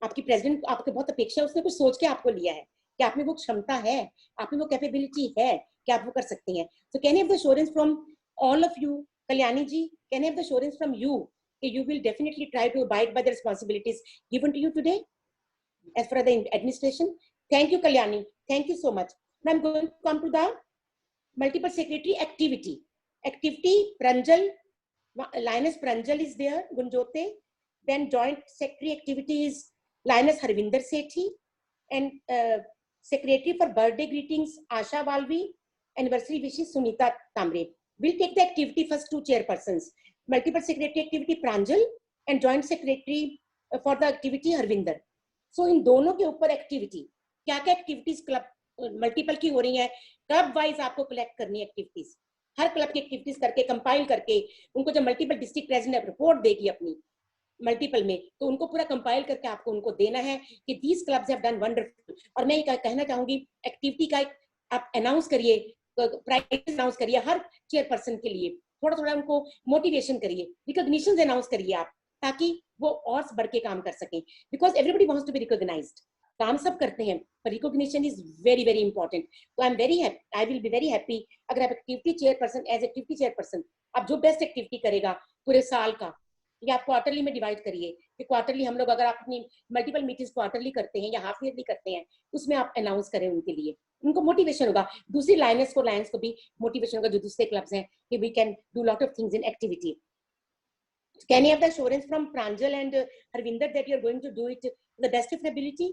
आपकी प्रेसिडेंट आपके बहुत अपेक्षा है, उसने कुछ सोच के आपको लिया है कि आप में वो क्षमता है, आप में वो कैपेबिलिटी है कि आप वो कर सकते हैं। So can I have the assurance from all of you, Kalyani ji, can I have the assurance from you कि you will definitely try to abide by the responsibilities given to you today as far as the administration? Thank you, Kalyani. Thank you so much. Now I'm going to come to the multiple secretary activity. Activity, Pranjal, Lioness Pranjal is there, Gunjote. Then joint secretary activity is Lioness Harvinder Sethi, and secretary for birthday greetings, Asha Walvi, anniversary wishes, Sunita Tamre. We'll take the activity first 2 chairpersons. Multiple secretary activity Pranjal and joint secretary for the activity Harvinder. So इन दोनों के ऊपर activity, क्या क्या activities club multiple की हो रही है, club wise आपको कलेक्ट करनी है एक्टिविटीज, हर क्लब की एक्टिविटीज करके कंपाइल करके उनको जब मल्टीपल डिस्ट्रिक्ट प्रेसिडेंट रिपोर्ट देगी अपनी मल्टीपल में, तो उनको पूरा कंपाइल करके आपको उनको देना है कि these clubs have done wonderful. और मैं ये कहना चाहूंगी एक्टिविटी का आप अनाउंस करिए, प्राइज अनाउंस करिए हर चेयरपर्सन के लिए, थोड़ा थोड़ा उनको मोटिवेशन करिए, रिकॉग्निशन अनाउंस करिए आप, ताकि वो और बढ़ के काम कर सकें, because everybody wants to be recognized. काम सब करते हैं पर recognition is very very important. तो I am very happy, I will be very happy अगर आप activity chairperson, as activity chairperson आप जो बेस्ट एक्टिविटी करेगा पूरे साल का, या आप क्वार्टरली में डिवाइड करिए कि क्वार्टरली हम लोग अगर आप अपनी मल्टीपल मीटिंग्स क्वार्टरली करते हैं या हाफ ईयरली करते हैं, उसमें आप अनाउंस करें उनके लिए, उनको मोटिवेशन होगा। दूसरी लायनेस को भी मोटिवेशन होगा जो दूसरे क्लब्स हैं कि we can do lot of things in activity. Can you have the assurance from Pranjal and Harvinder that you are going to do it to the best of your ability?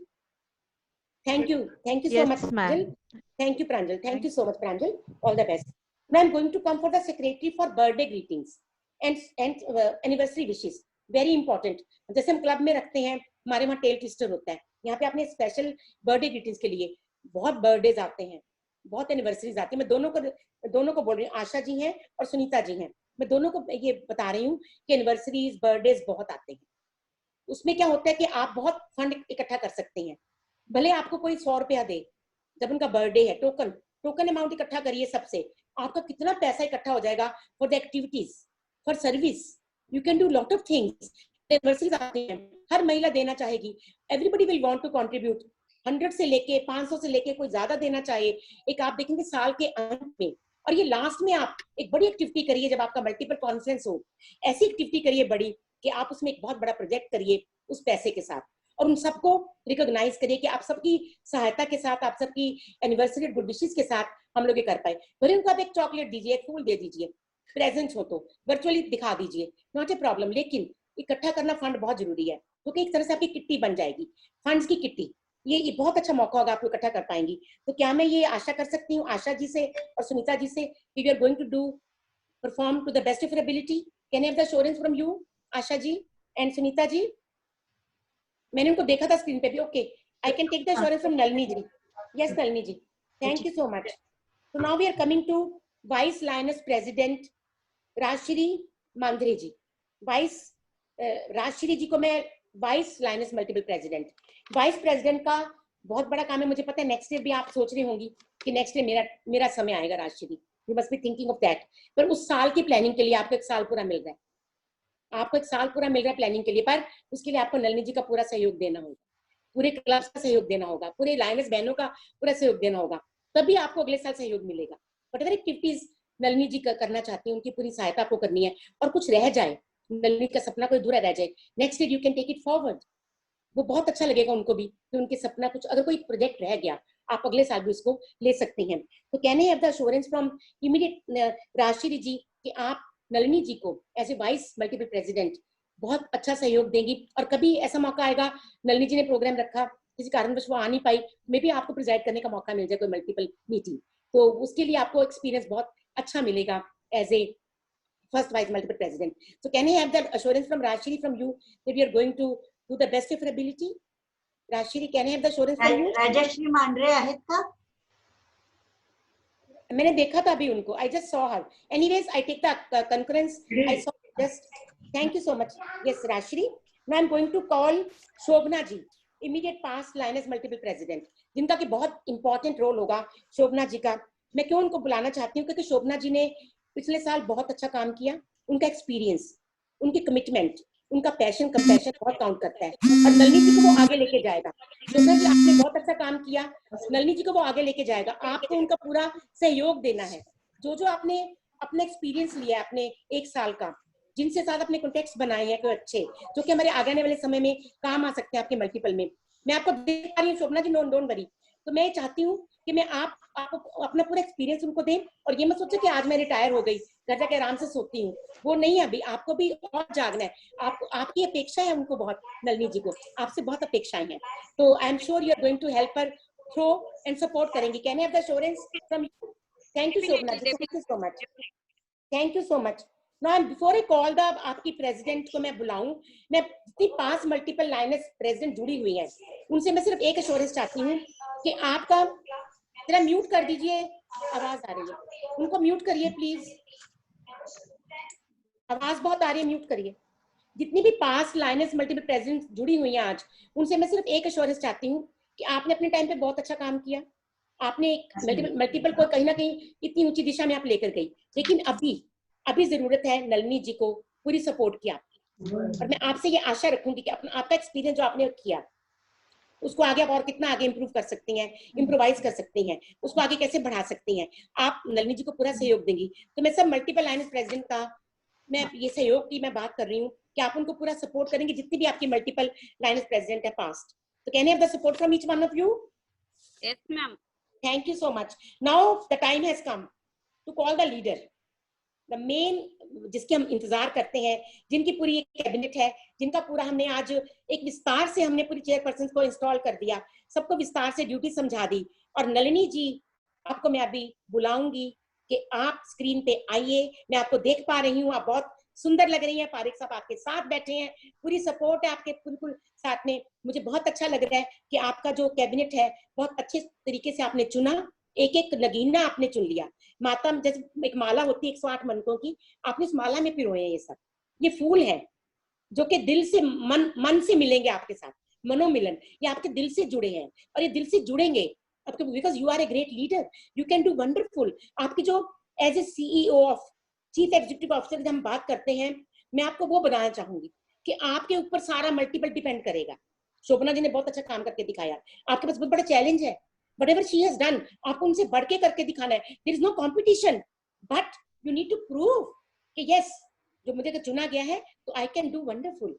Thank you so Yes, much, ma'am. Pranjal. Thank you, Pranjal. Thank you so much, Pranjal. All the best. Now I'm going to come for the secretary for birthday greetings and anniversary wishes. Very important. जैसे हम club में रखते हैं, हमारे वहाँ tell twister होता है, यहाँ पे आपने स्पेशल बर्थडे ग्रीटिंग्स के लिए बहुत बर्थडेज आते हैं, बहुत एनिवर्सरीज आती है। मैं दोनों को बोल रही हूँ, आशा जी हैं और सुनीता जी हैं, मैं दोनों को ये बता रही हूँ कि एनिवर्सरीज बर्थडेज बहुत आते हैं। उसमें क्या होता है कि आप बहुत फंड इकट्ठा कर सकते हैं, भले आपको कोई 100 रुपया दे, जब उनका बर्थडे है, टोकन अमाउंट इकट्ठा करिए सबसे, आपका कितना पैसा इकट्ठा हो जाएगा for the activities, for service, you can do lot of things. Anniversaries आती हैं, हर महिला देना चाहेगी, everybody will want to contribute, 100 से लेके 500 से लेके कोई ज्यादा देना चाहिए। एक आप देखेंगे साल के अंत में, और ये लास्ट में आप एक बड़ी एक्टिविटी करिए जब आपका मल्टीपल कॉन्फ्रेंस हो, ऐसी एक्टिविटी करिए बड़ी कि आप उसमें एक बहुत बड़ा प्रोजेक्ट करिए उस पैसे के साथ, और उन सबको रिकॉग्नाइज करिए कि आप सबकी सहायता के साथ, आप सबकी एनिवर्सरी गुड विशेस के साथ हम लोग ये कर पाए। भले उनको आप एक चॉकलेट दीजिए, एक फूल दे दीजिए, प्रेजेंट हो तो वर्चुअली दिखा दीजिए, नॉट ए प्रॉब्लम, लेकिन इकट्ठा करना फंड बहुत जरूरी है, क्योंकि एक तरह से आपकी किट्टी बन जाएगी, फंड्स की किट्टी, ये बहुत अच्छा मौका होगा, आपको इकट्ठा कर पाएंगी। तो क्या मैं ये आशा कर सकती हूँ आशा जी से और सुनीता जी से कि we are going to do perform to the best of your ability? Can I have the assurance from you Asha ji and Sunita ji? मैंने उनको देखा था स्क्रीन पे भी। Okay, I can take the assurance from Nalini ji. Yes Nalini ji, thank you so much. So now we are coming to Vice Lioness President Rajshree Mandre ji. Rajshree ji को मैं vice lioness multiple president, vice president का बहुत बड़ा काम है, मुझे पता है नेक्स्ट ईयर भी आप सोच रही होंगी कि नेक्स्ट ईयर मेरा समय आएगा Rajashri, you must be thinking of that. पर उस साल की प्लानिंग के लिए आपको 1 साल पूरा मिल रहा है, आपको 1 साल पूरा मिल रहा है प्लानिंग के लिए, पर उसके लिए आपको नलिनी जी का पूरा सहयोग देना होगा, पूरे क्लब का सहयोग देना होगा, पूरे लायनेस बहनों का पूरा सहयोग देना होगा, तभी आपको अगले साल सहयोग मिलेगा। वट एक्टिविटीज नलिनी जी करना चाहती हैं उनकी पूरी सहायता आपको करनी है, और कुछ रह जाए, नलिनी का सपना कोई अधूरा रह जाए, next year you can take it forward, वो बहुत अच्छा लगेगा उनको भी कि उनके सपना कुछ, अगर कोई प्रोजेक्ट रह गया आप अगले साल भी उसको ले सकते हैं। तो कहने have the assurance from immediate Rajshree ji कि आप नलिनी जी को as a vice multiple president बहुत अच्छा सहयोग देंगी, और कभी ऐसा मौका आएगा नलिनी जी ने प्रोग्राम रखा, किसी कारणवश वो आ नहीं पाई, मे बी आपको प्रिजाइड करने का मौका मिल जाए कोई मल्टीपल मीटिंग, तो उसके लिए आपको एक्सपीरियंस बहुत अच्छा मिलेगा as a first vice multiple president. So can I have that assurance from Rashiri from you that we are going to do the best of your ability? Rashiri, can I have the assurance from you? Rajashri Mandre आहेत का? मैंने देखा था अभी उनको, I just saw her. Anyways, I take the concurrence. I saw just. Thank you so much. Yes, Rashiri. Now I'm going to call Shobhana ji, immediate past Lioness multiple president, जिनका कि बहुत important role होगा शोभना जी का। मैं क्यों उनको बुलाना चाहती हूँ, क्योंकि शोभना जी ने पिछले साल बहुत अच्छा काम किया, उनका एक्सपीरियंस, उनकी कमिटमेंट, उनका पैशन, कंपैशन बहुत काउंट करता है, और नलिनी जी को वो आगे लेके जाएगा। शोभना जी आपने बहुत अच्छा काम किया, नलिनी जी को वो आगे लेके जाएगा, आपको उनका पूरा सहयोग देना है। जो जो आपने अपना एक्सपीरियंस लिया है अपने 1 साल का, जिनसे साथ अपने कॉन्टेक्ट्स बनाए हैं कोई अच्छे, जो कि हमारे आगे आने वाले समय में काम आ सकते हैं आपके मल्टीपल में, मैं आपको देख पा रही हूँ शोभना जी, डोंट वरी। तो मैं चाहती हूँ कि मैं आप अपना पूरा एक्सपीरियंस उनको दें, और ये मत सोचो कि आज मैं रिटायर हो गई, घर जाके आराम से सोती हूँ, वो नहीं, अभी आपको भी और जागना है, आपकी अपेक्षा है उनको बहुत, नलिनी जी को आपसे बहुत अपेक्षाएं हैं, तो I am sure you are going to help her through and support करेंगे। Can I have the assurance from you? Thank you Shobhana ji, thank you so much, thank you so much. Now, before I call the आपकी president को मैं बुलाऊं, मैं जितनी 5 multiple lioness president जुड़ी हुई हैं, उनसे मैं सिर्फ एक एश्योरेंस चाहती हूँ कि आपका जरा म्यूट कर दीजिए, आवाज आ रही है, उनको म्यूट करिए प्लीज, आवाज बहुत आ रही है, म्यूट करिए। जितनी भी 5 लायनेस मल्टीपल प्रेसिडेंट जुड़ी हुई हैं आज, उनसे मैं सिर्फ एक एश्योरेंस चाहती हूँ कि आपने अपने टाइम पे बहुत अच्छा काम किया, आपने मल्टीपल को कहीं ना कहीं इतनी ऊंची दिशा में आप लेकर गई, लेकिन अभी जरूरत है नलिनी जी को पूरी सपोर्ट की आपकी, और मैं आपसे ये आशा रखूंगी कि आपका एक्सपीरियंस जो आपने किया उसको आगे आप और कितना आगे इंप्रूव कर सकती हैं, इम्प्रोवाइज कर सकती हैं, उसको आगे कैसे बढ़ा सकती हैं, आप नलिनी जी को पूरा सहयोग देंगी। तो मैं सब मल्टीपल लायनेस प्रेसिडेंट का मैं ये सहयोग की मैं बात कर रही हूँ कि आप उनको पूरा सपोर्ट करेंगे, जितनी भी आपकी मल्टीपल लायनेस प्रेसिडेंट है पास्ट, तो can I have the support from each one of you? Yes, ma'am. Thank you so much. Now the time has come to call the leader, the main जिसके हम इंतजार करते हैं, जिनकी पूरी एक कैबिनेट है, जिनका पूरा हमने आज एक विस्तार से हमने पूरी चेयरपर्सन को इंस्टॉल कर दिया, सबको विस्तार से ड्यूटी समझा दी, और नलिनी जी आपको मैं अभी बुलाऊंगी कि आप स्क्रीन पे आइए, मैं आपको देख पा रही हूँ, आप बहुत सुंदर लग रही हैं, पारिक साहब आपके साथ बैठे हैं, पूरी सपोर्ट है आपके बिल्कुल साथ में, मुझे बहुत अच्छा लग रहा है कि आपका जो कैबिनेट है बहुत अच्छे तरीके से आपने चुना, एक एक नगीना आपने चुन लिया, माता जैसे एक माला होती है 108 मनकों की, आपने इस माला में पिरोए हैं, ये सब ये फूल है जो कि दिल से मन से मिलेंगे आपके साथ, मनोमिलन, ये आपके दिल से जुड़े हैं, और ये दिल से जुड़ेंगे आपके, because you are a great leader, you can do wonderful. आपकी जो as a CEO of chief executive officer जब हम बात करते हैं, मैं आपको वो बताना चाहूंगी कि आपके ऊपर सारा मल्टीपल डिपेंड करेगा। शोभना जी ने बहुत अच्छा काम करके दिखाया, आपके पास बहुत बड़ा चैलेंज है, whatever she has done आपको उनसे बढ़ के करके दिखाना है। there is no competition but you need to prove कि yes जो मुझे चुना गया है तो I can do wonderful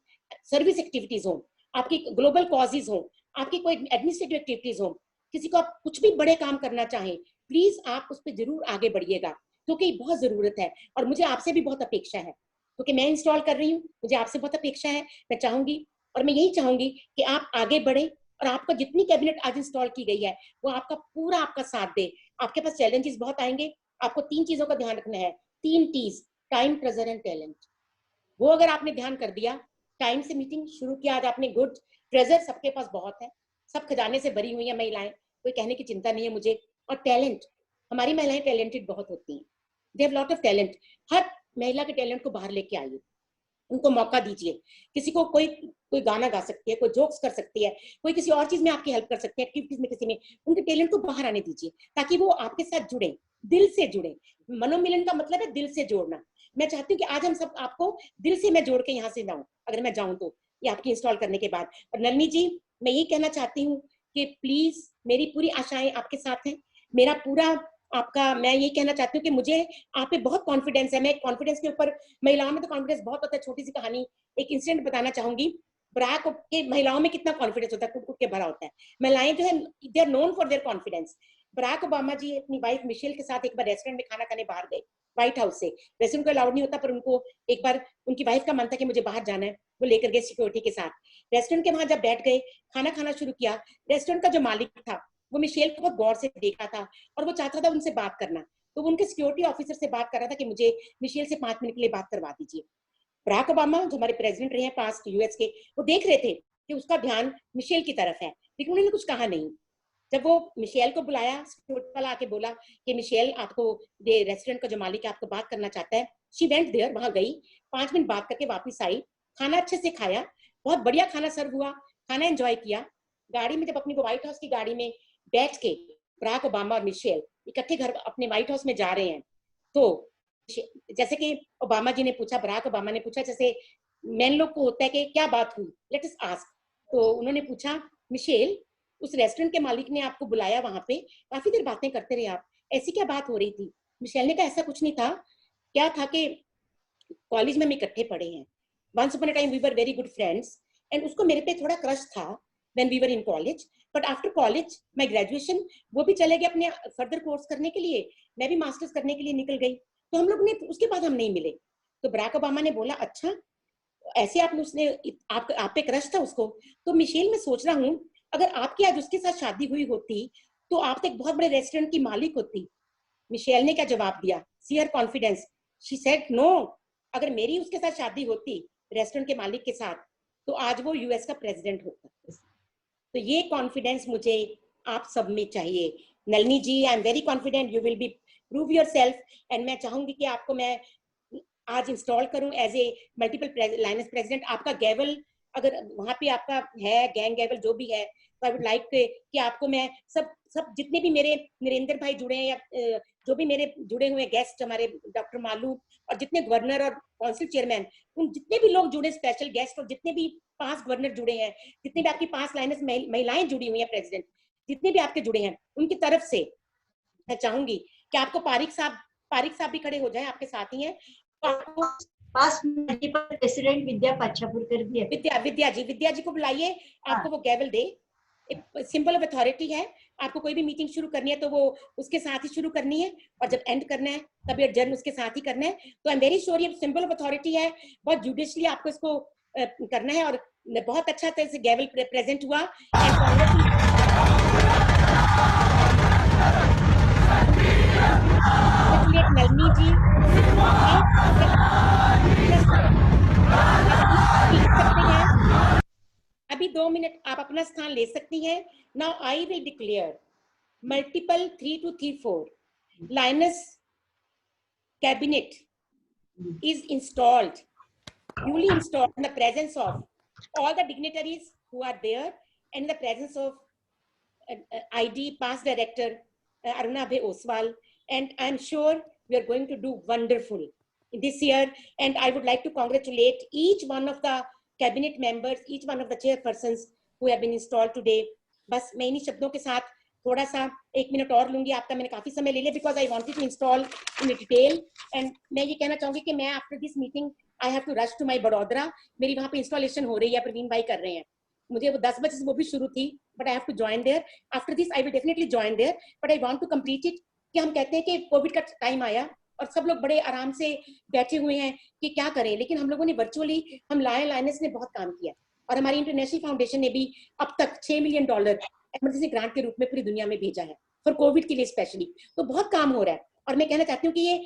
service activities हो, आपकी ग्लोबल कॉजेज हो, आपकी कोई एडमिनिस्ट्रेटिव एक्टिविटीज हो, किसी को आप कुछ भी बड़े काम करना चाहें, प्लीज आप उस पर जरूर आगे बढ़िएगा, क्योंकि बहुत जरूरत है और मुझे आपसे भी बहुत अपेक्षा है, क्योंकि मैं इंस्टॉल कर रही हूँ, मुझे आपसे बहुत अपेक्षा है। मैं चाहूंगी और मैं यही चाहूंगी कि आप आगे बढ़े और आपका जितनी कैबिनेट आज इंस्टॉल की गई है वो आपका पूरा आपका साथ दे। आपके पास चैलेंजेस बहुत आएंगे, आपको 3 चीजों का ध्यान रखना है, 3 T's, time, treasure and talent. वो अगर आपने ध्यान कर दिया, टाइम से मीटिंग शुरू किया आज आपने, गुड। ट्रेजर सबके पास बहुत है, सब खजाने से भरी हुई है महिलाएं, कोई कहने की चिंता नहीं है मुझे। और टैलेंट, हमारी महिलाएं टैलेंटेड बहुत होती हैं, they have lot of talent. हर महिला के टैलेंट को बाहर लेके आइए, उनको मौका दीजिए। किसी को कोई गाना गा सकती है, कोई जोक्स कर सकती है, कोई किसी और चीज में आपकी हेल्प कर सकती है, एक्टिविटीज में किसी में, उनके टैलेंट को बाहर आने दीजिए ताकि वो आपके साथ जुड़े, दिल से जुड़े। मनोमिलन का मतलब है दिल से जोड़ना। मैं चाहती हूँ कि आज हम सब आपको दिल से मैं जोड़ के यहाँ से जाऊं, अगर मैं जाऊं तो, ये आपकी इंस्टॉल करने के बाद। और नलिनी जी मैं ये कहना चाहती हूँ कि प्लीज मेरी पूरी आशाएं आपके साथ हैं, मेरा पूरा आपका, मैं ये कहना चाहती हूँ कि मुझे आप पे बहुत कॉन्फिडेंस है। मैं कॉन्फिडेंस के ऊपर, महिलाओं में तो कॉन्फिडेंस बहुत होता है। छोटी सी कहानी, एक इंसिडेंट बताना चाहूंगी। बराक के महिलाओं में कितना कॉन्फिडेंस होता है, कुट कुट के भरा होता है। महिलाएं जो है they are known for their confidence. Barack Obama ji अपनी वाइफ मिशेल के साथ एक बार रेस्टोरेंट में खाना खाने बाहर गए, व्हाइट हाउस से। रेस्टोरेंट को अलाउड नहीं होता, पर उनको एक बार उनकी वाइफ का मन था कि मुझे बाहर जाना है, वो लेकर गए सिक्योरिटी के साथ। रेस्टोरेंट के वहां जब बैठ गए, खाना खाना शुरू किया, रेस्टोरेंट का जो मालिक था वो मिशेल को बहुत गौर से देखा था और वो चाहता था उनसे बात करना। तो वो उनके सिक्योरिटी ऑफिसर से बात कर रहा था कि मुझे मिशेल से 5 मिनट के लिए बात करवा दीजिए। बराक ओबामा जो हमारे प्रेसिडेंट रहे हैं पास्ट यूएस के, वो देख रहे थे कि उसका ध्यान मिशेल की तरफ है, लेकिन उन्होंने कुछ कहा नहीं। जब वो मिशेल को बुलाया, सिक्योरिटी वाला आके बोला कि मिशेल आपको, ये रेस्टोरेंट का जो मालिक है आपको बात करना चाहता है। शी वेंट देयर, वहां गई, 5 मिनट बात करके वापस आई, खाना अच्छे से खाया, बहुत बढ़िया खाना सर्व हुआ, खाना एंजॉय किया। गाड़ी में जब अपनी व्हाइट हाउस की गाड़ी में बैठ के बराक ओबामा और मिशेल इकट्ठे घर अपने व्हाइट हाउस में जा रहे हैं, तो जैसे कि ओबामा जी ने पूछा, बराक ओबामा ने पूछा, जैसे मैन लोग को होता है कि क्या बात हुई, लेट अस आस्क। तो उन्होंने पूछा, मिशेल उस रेस्टोरेंट के मालिक ने आपको बुलाया, वहां पे काफी देर बातें करते रहे आप, ऐसी क्या बात हो रही थी? मिशेल ने कहा ऐसा कुछ नहीं था, क्या था कि कॉलेज में हम इकट्ठे पढ़े हैं, once upon a time we were very good friends, and उसको मेरे पे थोड़ा क्रश था when we were in college, but after college my graduation वो भी चले गए अपने फर्दर कोर्स करने के लिए, मैं भी मास्टर्स करने के लिए निकल गई, तो हम लोग ने उसके बाद हम नहीं मिले। तो बराक ओबामा ने बोला अच्छा ऐसे आपने, उसने आप पे क्रश था उसको? तो मिशेल मैं सोच रहा हूँ अगर आपकी आज उसके साथ शादी हुई होती तो आप तो एक बहुत बड़े रेस्टोरेंट की मालिक होती। मिशेल ने क्या जवाब दिया, सी हर कॉन्फिडेंस, शी सेड नो, अगर मेरी उसके साथ शादी होती रेस्टोरेंट के मालिक के साथ तो आज वो यूएस का प्रेसिडेंट होता। तो ये कॉन्फिडेंस मुझे आप सब में चाहिए। Nalini ji I am very confident you will be prove yourself, and मैं चाहूंगी कि आपको मैं आज इंस्टॉल करूं as a multiple Lions president. आपका गैवल अगर वहां पे आपका है, गैंग गैवल जो भी है, तो आई वुड लाइक कि आपको मैं सब जितने भी मेरे नरेंद्र भाई जुड़े हैं या जो भी मेरे जुड़े हुए गेस्ट, हमारे डॉक्टर मालू और जितने गवर्नर और काउंसिल चेयरमैन, उन जितने भी लोग जुड़े स्पेशल गेस्ट और जितने भी 5 गवर्नर जुड़े हैं, जितने भी आपकी 5 लाइनस महिलाएं जुड़ी हुई हैं प्रेसिडेंट, जितने भी आपके जुड़े हैं, उनकी तरफ से मैं चाहूंगी कि आपको पारिक साहब भी खड़े हो जाए, आपके साथ ही हैं। पास मल्टीपल प्रेसिडेंट विद्या पाछापुरकर भी है। विद्या जी को बुलाइए, आपको वो गैवल दे, सिंबल ऑफ अथॉरिटी है। आपको कोई भी मीटिंग शुरू करनी है तो वो उसके साथ ही शुरू करनी है, और जब एंड करना है तब एडजर्न उसके साथ ही करना है। तो आई एम वेरी श्योर ये सिंबल ऑफ अथॉरिटी है, बहुत जुडिशली आपको इसको करना है, और बहुत अच्छा तरह से गैवल प्रेजेंट हुआ। नलिनी जी अभी 2 मिनट आप अपना स्थान ले सकती हैं। Now I will declare multiple 3 to 3-4 lines cabinet is installed, duly installed in the presence of all the dignitaries who are there and in the presence of ID past director Aruna Abhay Oswal, and I'm sure we are going to do wonderful this year. And I would like to congratulate each one of the cabinet members, each one of the chairpersons who have been installed today. बस मैं इन्हीं शब्दों के साथ थोड़ा सा 1 minute और लूंगी आपका, मैंने काफी समय ले लिया because I wanted to install in detail. And मैं ये कहना चाहूंगी कि मैं after this meeting I have to rush to my Vadodara, मेरी वहाँ पे इंस्टॉलेशन हो रही है, प्रवीण भाई कर रहे हैं, मुझे वो 10 बजे से वो भी शुरू थी, but I have to join there. After this I will definitely join there, but I want to complete it. कि हम कहते हैं कि कोविड का टाइम आया और सब लोग बड़े आराम से बैठे हुए हैं कि क्या करें, लेकिन हम लोगों ने वर्चुअली, हम लायनेस ने बहुत काम किया और हमारी इंटरनेशनल फाउंडेशन ने भी अब तक $6 मिलियन इमरजेंसी ग्रांट के रूप में पूरी दुनिया में भेजा है फॉर कोविड के लिए स्पेशली। तो बहुत काम हो रहा है और मैं कहना चाहती हूँ कि ये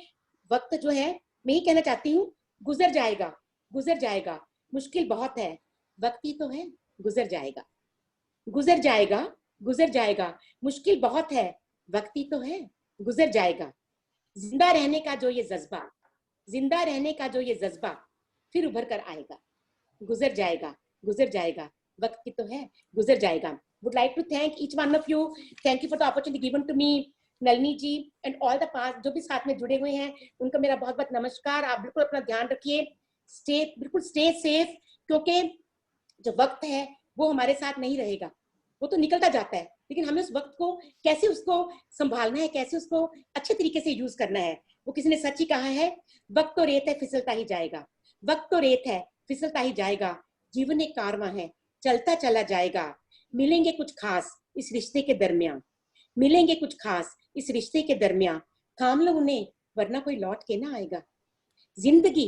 वक्त जो है, मैं ही कहना चाहती हूँ, गुजर जाएगा, गुजर जाएगा, मुश्किल बहुत है, वक्त ही तो है, गुजर जाएगा, गुजर जाएगा, गुजर जाएगा, मुश्किल बहुत है, वक्त ही तो है, गुजर जाएगा, जिंदा रहने का जो ये जज्बा, जिंदा रहने का जो ये जज्बा फिर उभर कर आएगा, गुजर जाएगा, गुजर जाएगा, वक्त ही तो है, गुजर जाएगा। Would like to thank each one of you. Thank you for the opportunity given to me, Nalini ji, and all the past जो भी साथ में जुड़े हुए हैं, उनका मेरा बहुत बहुत नमस्कार। आप बिल्कुल अपना ध्यान रखिए, बिल्कुल स्टे सेफ, क्योंकि जो वक्त है वो हमारे साथ नहीं रहेगा, वो तो निकलता जाता है, लेकिन हमें उस वक्त को कैसे उसको संभालना है, कैसे उसको अच्छे तरीके से यूज करना है। वो किसी ने सच ही कहा है, वक्त तो रेत है फिसलता ही जाएगा, वक्त तो रेत है फिसलता ही जाएगा, जीवन एक कारवां है चलता चला जाएगा, मिलेंगे कुछ खास इस रिश्ते के दरमियान, मिलेंगे कुछ खास इस रिश्ते के दरमियान, थाम लो उन्हें वरना कोई लौट के ना आएगा। जिंदगी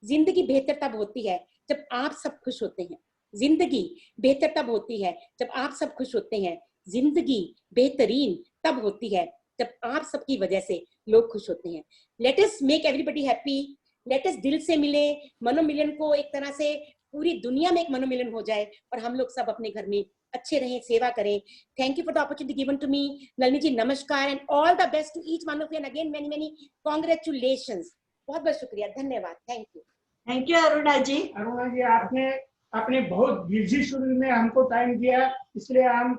जिंदगी बेहतर तब होती है जब आप सब खुश होते हैं, जिंदगी बेहतर तब होती है जब आप सब खुश होते हैं, जिंदगी बेहतरीन तब होती है जब आप सबकी वजह से लोग खुश होते हैं। Let us make everybody happy, let us दिल से मिले, मनोमिलन को एक तरह से पूरी दुनिया में एक मनोमिलन हो जाए और हम लोग सब अपने घर में अच्छे रहें, सेवा करें। Thank you for the opportunity given to me. Nalini ji नमस्कार and all the best to each one of you and again many many congratulations. बहुत बहुत शुक्रिया, धन्यवाद, थैंक यू अरुणा जी। अरुणा जी, आपने अपने बहुत बिजी शेड्यूल में हमको टाइम दिया, इसलिए हम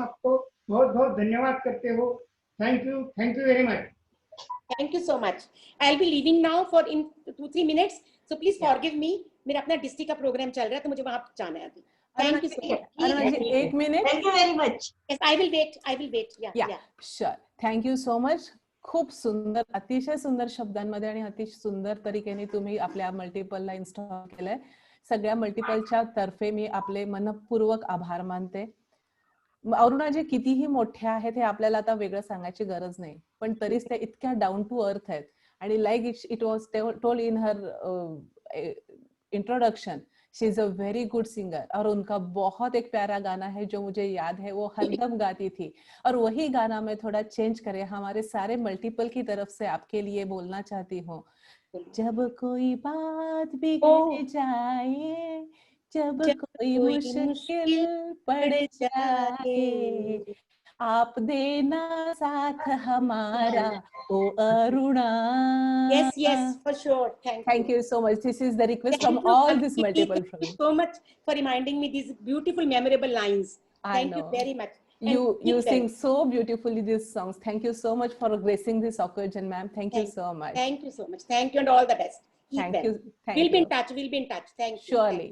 आपको बहुत बहुत धन्यवाद करते हो। Thank you very much. Thank you so much. I will be leaving now for in 2-3 minutes, so please forgive me, मेरा अपना डिस्ट्रिक्ट का प्रोग्राम चल रहा है तो मुझे वहां जाना है अभी। Thank you so much. Aruna ji 1 minute. Thank you very much. Yes, I will wait. Yeah sure, thank you so much. खूप सुंदर, अतिशय सुंदर शब्दांमध्ये आणि अतिशय सुंदर तरीकेने तुम्ही आपल्या मल्टिपलला इन्स्टॉल केलंय। सगळ्या मल्टिपलच्या तर्फे मी आपले मनपूर्वक आभार मानते। अरुणाजी कितीही मोठे आहेत हे आपल्याला आता वेगळं सांगायची गरज नाही, पण तरीच ते इतक्या डाऊन टू अर्थ आहेत आणि like it was told in her introduction, she is a very good singer और उनका बहुत एक प्यारा गाना है जो मुझे याद है, वो हरदम गाती थी और वही गाना मैं थोड़ा चेंज करे हमारे सारे मल्टीपल की तरफ से आपके लिए बोलना चाहती हूँ। जब कोई बात बिगड़ जाए, जब कोई मुश्किल पड़ जाए, आप देना साथ हमारा ओ Aruna. Yes, for sure. Thank you so much. This is the request from all these multiple friends. Thank you so much for reminding me these beautiful, memorable lines. Thank you very much. You sing so beautifully these songs. Thank you so much for gracing this occasion, ma'am. Thank you so much. Thank you so much. Thank you and all the best. Thank you. We'll be in touch. Thank you. Surely.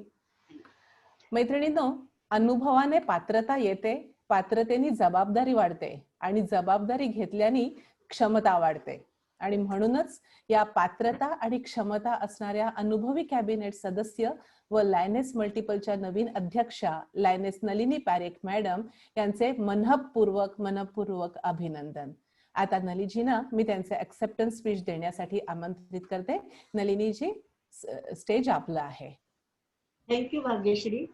मैत्रिणींनो, अनुभवाने पात्रता येते, पात्रतेने जबाबदारी वाढते आणि जबाबदारी घेतल्याने क्षमता वाढते आणि म्हणूनच या पात्रता आणि क्षमता असणाऱ्या अनुभवी कॅबिनेट सदस्य व लायनेस मल्टिपलच्या नवीन अध्यक्षा लायनेस नलिनी पारेख मॅडम यांचे मनपूर्वक अभिनंदन। आता नलिनीजींना मी त्यांचे ऍक्सेप्टन्स स्पीच देण्यासाठी आमंत्रित करते। नलिनीजी, स्टेज आपलं आहे। Thank you Bhagyashree.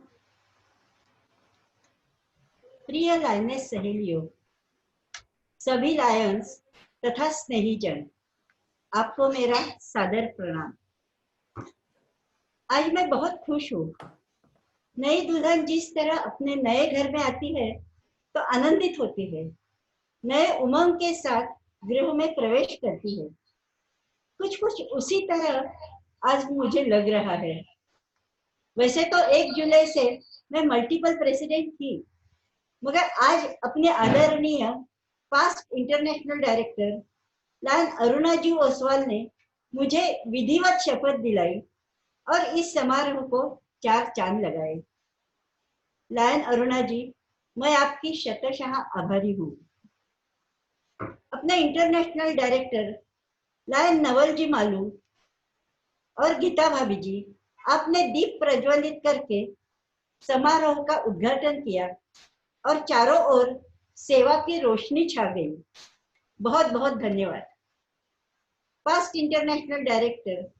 प्रिय लायनेस सहेलियों, सभी लायंस तथा स्नेहीजन, आपको मेरा सादर प्रणाम। आज मैं बहुत खुश हूँ। नई दुल्हन जिस तरह अपने नए घर में आती है तो आनंदित होती है, नए उमंग के साथ गृह में प्रवेश करती है, कुछ उसी तरह आज मुझे लग रहा है। वैसे तो 1 जुलाई से मैं मल्टीपल प्रेसिडेंट थी, मगर आज अपने आदरणीय past international director lion Aruna ji Oswal ने मुझे विधिवत शपथ दिलाई और इस समारोह को 4 चांद लगाए। लायन अरुणा जी, मैं आपकी शतशः आभारी हूँ। अपने इंटरनेशनल डायरेक्टर लायन नवल जी मालू और गीता भाभी जी, आपने दीप प्रज्वलित करके समारोह का उद्घाटन किया और चारों ओर सेवा की रोशनी छा गई। बहुत बहुत धन्यवाद। पास्ट इंटरनेशनल डायरेक्टर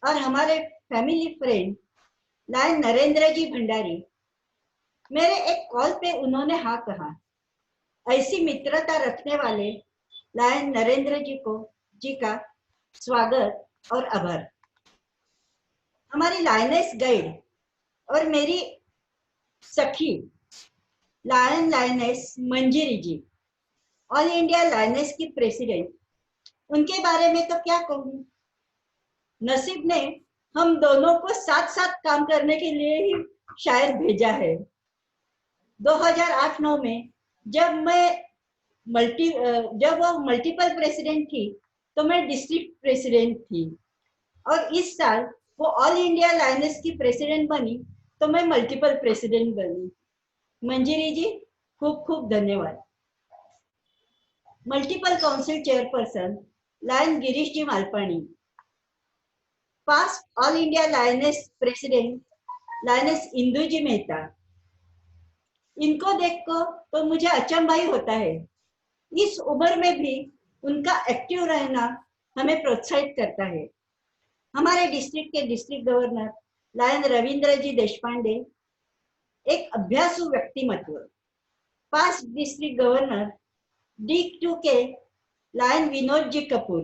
और हमारे family friend lion Narendra ji Bhandari, मेरे एक कॉल पे उन्होंने हाँ कहा। ऐसी मित्रता रखने वाले लायन नरेंद्र जी का स्वागत और आभार। हमारी लायनेस गाइड और मेरी सखी लायनेस मंजिरी जी, ऑल इंडिया लायनेस की प्रेसिडेंट, उनके बारे में तो क्या कहूँ। नसीब ने हम दोनों को साथ साथ काम करने के लिए ही शायद भेजा है। 2008-9 में जब वो मल्टीपल प्रेसिडेंट थी तो मैं डिस्ट्रिक्ट प्रेसिडेंट थी, और इस साल वो ऑल इंडिया लायनेस की प्रेसिडेंट बनी तो मैं मल्टीपल प्रेसिडेंट बनी। मंजिरी जी, खूब खूब धन्यवाद। Multiple council chairperson lion Girish ji Malpani, past all India lioness president lioness Indu ji Mehta, इनको देखो तो मुझे अचंभा ही होता है। इस उम्र में भी उनका एक्टिव रहना हमें प्रोत्साहित करता है। हमारे डिस्ट्रिक्ट के डिस्ट्रिक्ट गवर्नर लायन रविंद्र जी देशपांडे, एक अभ्यासु व्यक्तिमत्व। पास्ट डिस्ट्रिक्ट गवर्नर D2 के लायन विनोद जी कपूर,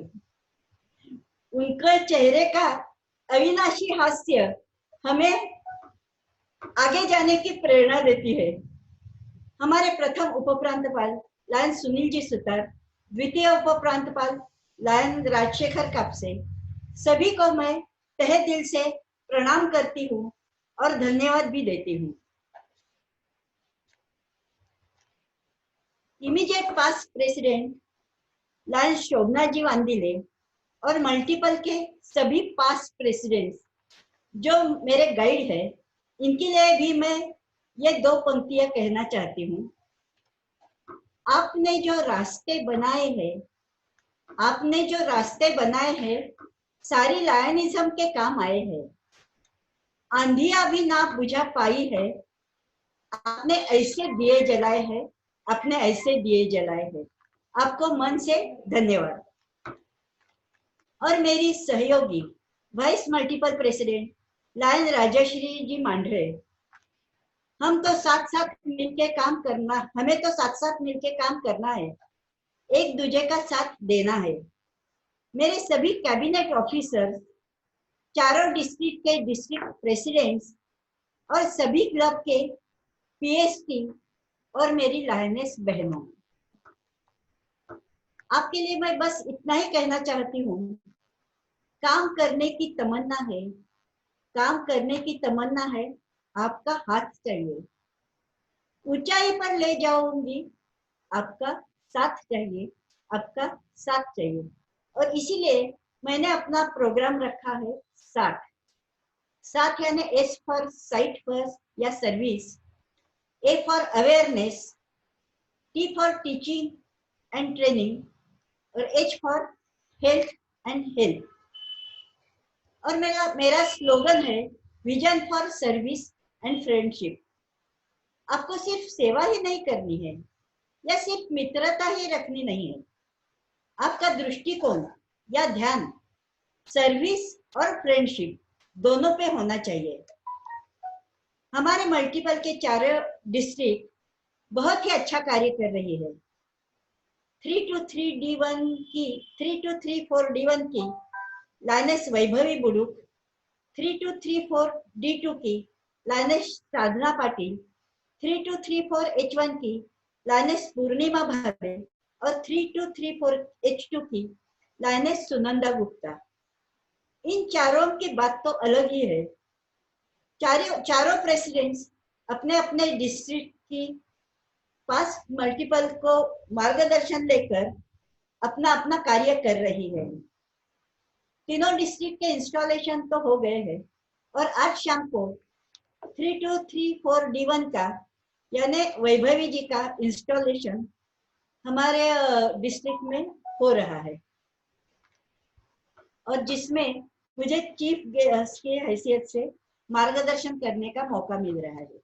उनके चेहरे का अविनाशी हास्य हमें आगे जाने की प्रेरणा देती है। हमारे प्रथम उपप्रांतपाल लायन सुनील जी सुतार, द्वितीय उपप्रांतपाल लायन राजशेखर कापसे, सभी को मैं तहे दिल से प्रणाम करती हूँ और धन्यवाद भी देती हूँ। इमीडिएट पास्ट प्रेसिडेंट लायन शोभना जी वांदिले और मल्टीपल के सभी पास्ट प्रेसिडेंट्स जो मेरे गाइड है, इनके लिए भी मैं ये 2 पंक्तियां कहना चाहती हूँ। आपने जो रास्ते बनाए हैं सारी लायनिज्म के काम आए हैं। आंधियां भी ना बुझा पाई है, आपने ऐसे दिए जलाए हैं, आपको मन से धन्यवाद। और मेरी सहयोगी vice multiple president lion Rajashri ji Mandhare, हमें तो साथ साथ मिलके काम करना है, एक दूसरे का साथ देना है। मेरे सभी कैबिनेट ऑफिसर्स, चारों डिस्ट्रिक्ट के डिस्ट्रिक्ट प्रेसिडेंट्स और सभी क्लब के पीएसटी और मेरी लायनेस बहनों, आपके लिए मैं बस इतना ही कहना चाहती हूँ। काम करने की तमन्ना है, आपका हाथ चाहिए। ऊंचाई पर ले जाऊंगी, आपका साथ चाहिए। और इसीलिए मैंने अपना प्रोग्राम रखा है 60 यानी S फॉर साइट फर्स्ट या service, A for awareness, T for teaching and training और H for health and health. और मेरा स्लोगन है vision for service and friendship. आपको सिर्फ सेवा ही नहीं करनी है या सिर्फ मित्रता ही रखनी नहीं है, आपका दृष्टिकोण या ध्यान सर्विस और फ्रेंडशिप दोनों पे होना चाहिए। हमारे मल्टीपल के चारों डिस्ट्रिक्ट बहुत ही अच्छा कार्य कर रही है। 3234 D1 की लायनेस वैभवी बुडुक, 3234 D2 की लायनेस साधना पाटिल, 3234 H1 की लायनेस पूर्णिमा भावे और 3234 H2 की लायनेस सुनंदा गुप्ता। इन चारों की बात तो अलग ही है। चारों प्रेसिडेंट्स अपने अपने डिस्ट्रिक्ट की पास मल्टीपल को मार्गदर्शन लेकर अपना अपना कार्य कर रही है। तीनों डिस्ट्रिक्ट के इंस्टॉलेशन तो हो गए हैं और आज शाम को 3234 D1 का यानी वैभवी जी का इंस्टॉलेशन हमारे डिस्ट्रिक्ट में हो रहा है और जिसमें मुझे चीफ गेस्ट की हैसियत से मार्गदर्शन करने का मौका मिल रहा है।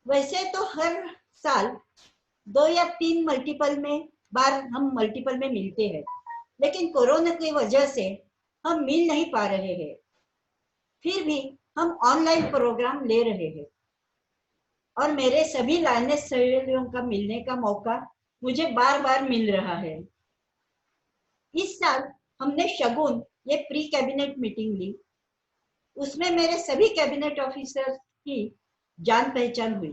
वैसे तो हर साल 2 या 3 मल्टीपल में बार हम मल्टीपल में मिलते हैं, लेकिन कोरोना की वजह से हम मिल नहीं पा रहे हैं। फिर भी हम ऑनलाइन प्रोग्राम ले रहे हैं और मेरे सभी लाइनेस सहेलियों का मिलने का मौका मुझे बार बार मिल रहा है। इस साल हमने शगुन ये प्री कैबिनेट मीटिंग ली, उसमें मेरे सभी कैबिनेट ऑफिसर्स की जान पहचान हुई।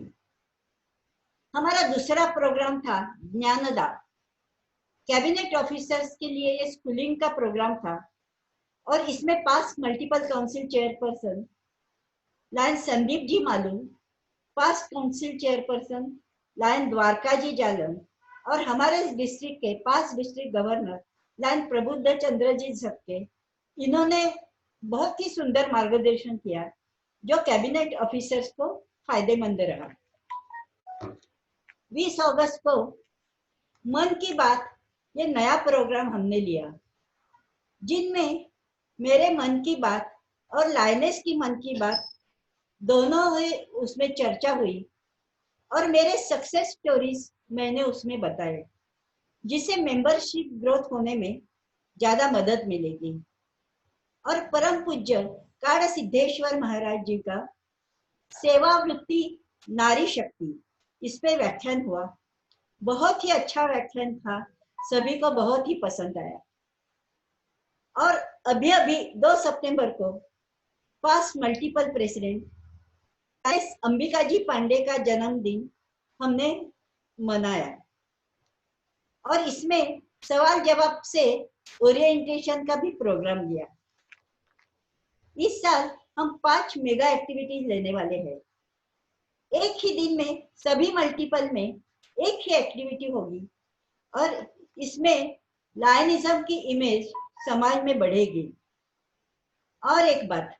हमारा दूसरा प्रोग्राम था ज्ञानदा। कैबिनेट ऑफिसर्स के लिए ये स्कूलिंग का प्रोग्राम था और इसमें past multiple council chairperson lion Sandeep ji Maloo, past council chairperson lion Dwarka ji Jalan और हमारे डिस्ट्रिक्ट के पास्ट डिस्ट्रिक्ट गवर्नर लाइन प्रबुद्ध चंद्र जी झपके, इन्होंने बहुत ही सुंदर मार्गदर्शन किया जो कैबिनेट ऑफिसर्स को फायदेमंद रहा। 20 अगस्त को मन की बात ये नया प्रोग्राम हमने लिया, जिनमें मेरे मन की बात और लाइनेस की मन की बात दोनों उसमें चर्चा हुई और मेरे सक्सेस स्टोरीज मैंने उसमें बताए, जिससे मेंबरशिप ग्रोथ होने में ज्यादा मदद मिलेगी। और परम पूज्य काड़ सिद्धेश्वर महाराज जी का सेवावृत्ति नारी शक्ति इस पे व्याख्यान हुआ। बहुत ही अच्छा व्याख्यान था, सभी को बहुत ही पसंद आया। और अभी 2 सितंबर को पास्ट मल्टीपल प्रेसिडेंट अंबिका जी पांडे का जन्मदिन हमने मनाया और इसमें सवाल जवाब से ओरिएंटेशन का भी प्रोग्राम लिया। इस साल हम 5 मेगा एक्टिविटीज लेने वाले हैं। एक ही दिन में सभी मल्टीपल में एक ही एक्टिविटी होगी और इसमें लायनिज्म की इमेज समाज में बढ़ेगी। और एक बात,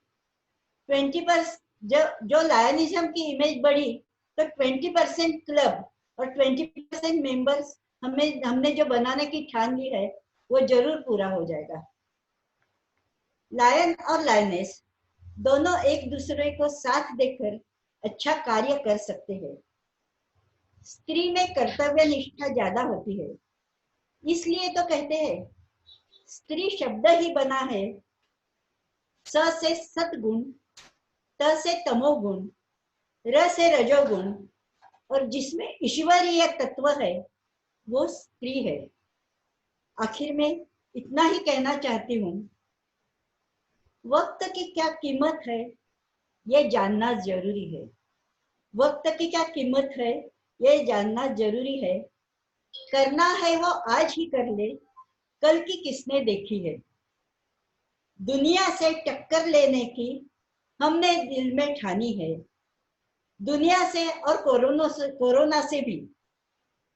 20% जो लायनिज्म की इमेज बढ़ी तो 20% क्लब और 20% मेंबर्स हमने जो बनाने की ठान ली है वो जरूर पूरा हो जाएगा। लायन और लायनेस दोनों एक दूसरे को साथ देकर अच्छा कार्य कर सकते हैं। स्त्री में कर्तव्य निष्ठा ज्यादा होती है, इसलिए तो कहते हैं स्त्री शब्द ही बना है स से सतगुण, त से तमोगुण, र से रजोगुण और जिसमें ईश्वरीय तत्व है वो स्त्री है। आखिर में इतना ही कहना चाहती हूँ, वक्त की क्या कीमत है ये जानना जरूरी है। वक्त की क्या कीमत है ये जानना जरूरी है। करना है वो आज ही कर ले, कल की किसने देखी है। दुनिया से टक्कर लेने की हमने दिल में ठानी है। दुनिया से और कोरोना से भी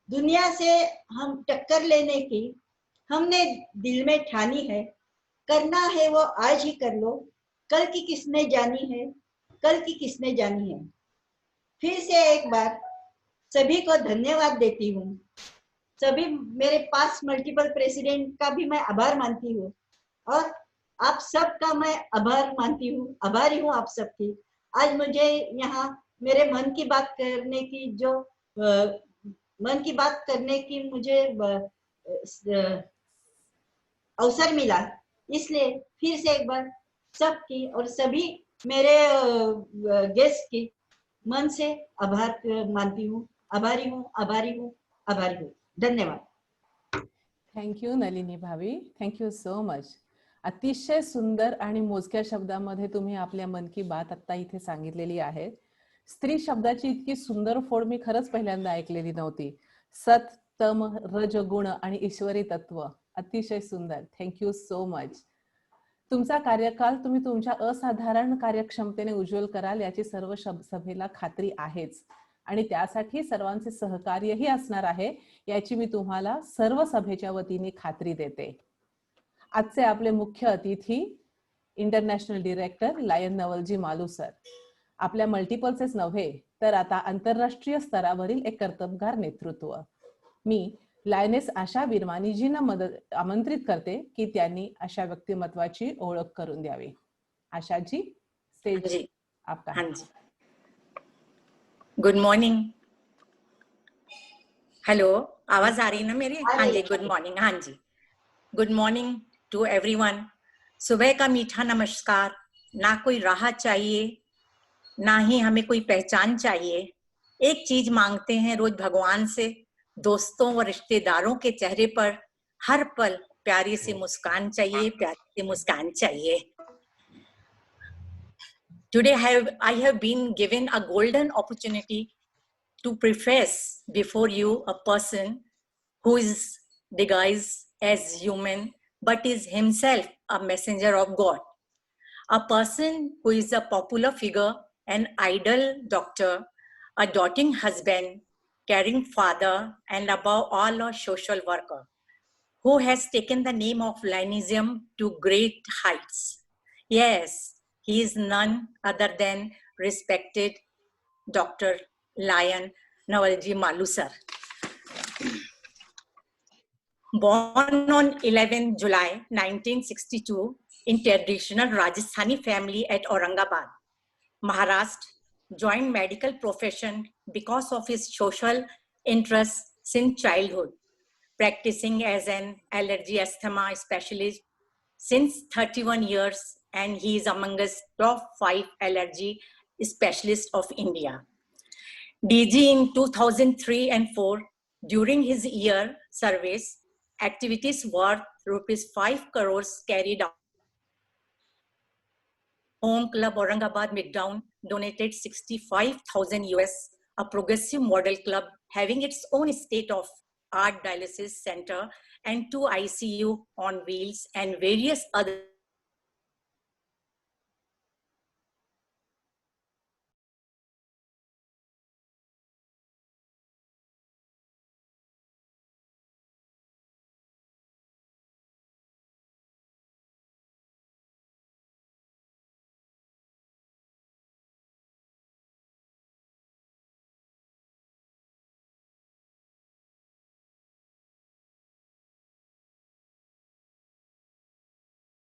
दुनिया से हम टक्कर लेने की हमने दिल में ठानी है। करना है वो आज ही कर लो, कल की किसने जानी है, कल की किसने जानी है। फिर से एक बार सभी को धन्यवाद देती हूँ। सभी मेरे पास मल्टीपल प्रेसिडेंट का भी मैं आभार मानती हूँ और आप सबका मैं आभार मानती हूँ, आभारी हूँ आप सबकी। आज मुझे यहाँ मेरे मन की बात करने की मुझे अवसर मिला, इसलिए फिर से एक बार सबकी और सभी मेरे गेस्ट की मन से आभार मानती हूँ। आभारी हूँ, आभारी हूँ, आभारी हूँ। धन्यवाद। थँक्यू नलिनी भाभी, थँक्यू सो मच. अतिशय सुंदर आणि मोजक्या शब्दामध्ये तुम्ही आपल्या मन की बात आता इथे सांगितलेली आहे. स्त्री शब्दाची इतकी सुंदर फोड मी खरंच पहिल्यांदा ऐकलेली नव्हती. सत, तम, रज, गुण आणि ईश्वरी तत्व. अतिशय सुंदर. Thank you so much. तुमचा कार्यकाल तुम्ही तुमच्या असाधारण कार्यक्षमतेने उज्ज्वल कराल याची सर्व सभेला खात्री आहेच. आणि त्यासाठी सर्वांचे सहकार्यही असणार आहे याची मी तुम्हाला सर्व सभेच्या वतीने खात्री देते. आजचे आपले मुख्य अतिथी international director lion Navalji Malu sir, आपल्या मल्टिपल्सच नव्हे तर आता आंतरराष्ट्रीय स्तरावरील एक कर्तबगार नेतृत्व. मी लायनेस आशा बिरमानीजींना आमंत्रित करते की त्यांनी अशा व्यक्तिमत्वाची ओळख करून द्यावी. आशाजी, स्टेज आपका. हाँ जी, गुड मॉर्निंग. हेलो, आवाज आ रही है ना मेरी? हाँ जी, गुड मॉर्निंग. हाँ जी, गुड मॉर्निंग टू एवरीवन. सुबह का मीठा नमस्कार. ना कोई राह चाहिए, ना ही हमें कोई पहचान चाहिए. एक चीज मांगते हैं रोज भगवान से, दोस्तों व रिश्तेदारों के चेहरे पर हर पल प्यारी सी मुस्कान चाहिए, प्यारी सी मुस्कान चाहिए. Today I have been given a golden opportunity to preface before you a person who is disguised as human but is himself a messenger of God. A person who is a popular figure, an idol doctor, a doting husband, caring father, and above all a social worker who has taken the name of Lionism to great heights. Yes, he is none other than respected Dr. Lion Nawalji Malu sir. Born on 11 July 1962 in traditional Rajasthani family at Aurangabad, Maharashtra, joined medical profession because of his social interests since childhood, practicing as an allergy asthma specialist since 31 years, and he is among us top 5 allergy specialists of India. DG in 2003 and 4, during his year service, activities worth ₹5 crores carried out. Home Club Aurangabad Midtown donated $65,000 US, a progressive model club having its own state-of-art dialysis center and 2 ICU on wheels and various other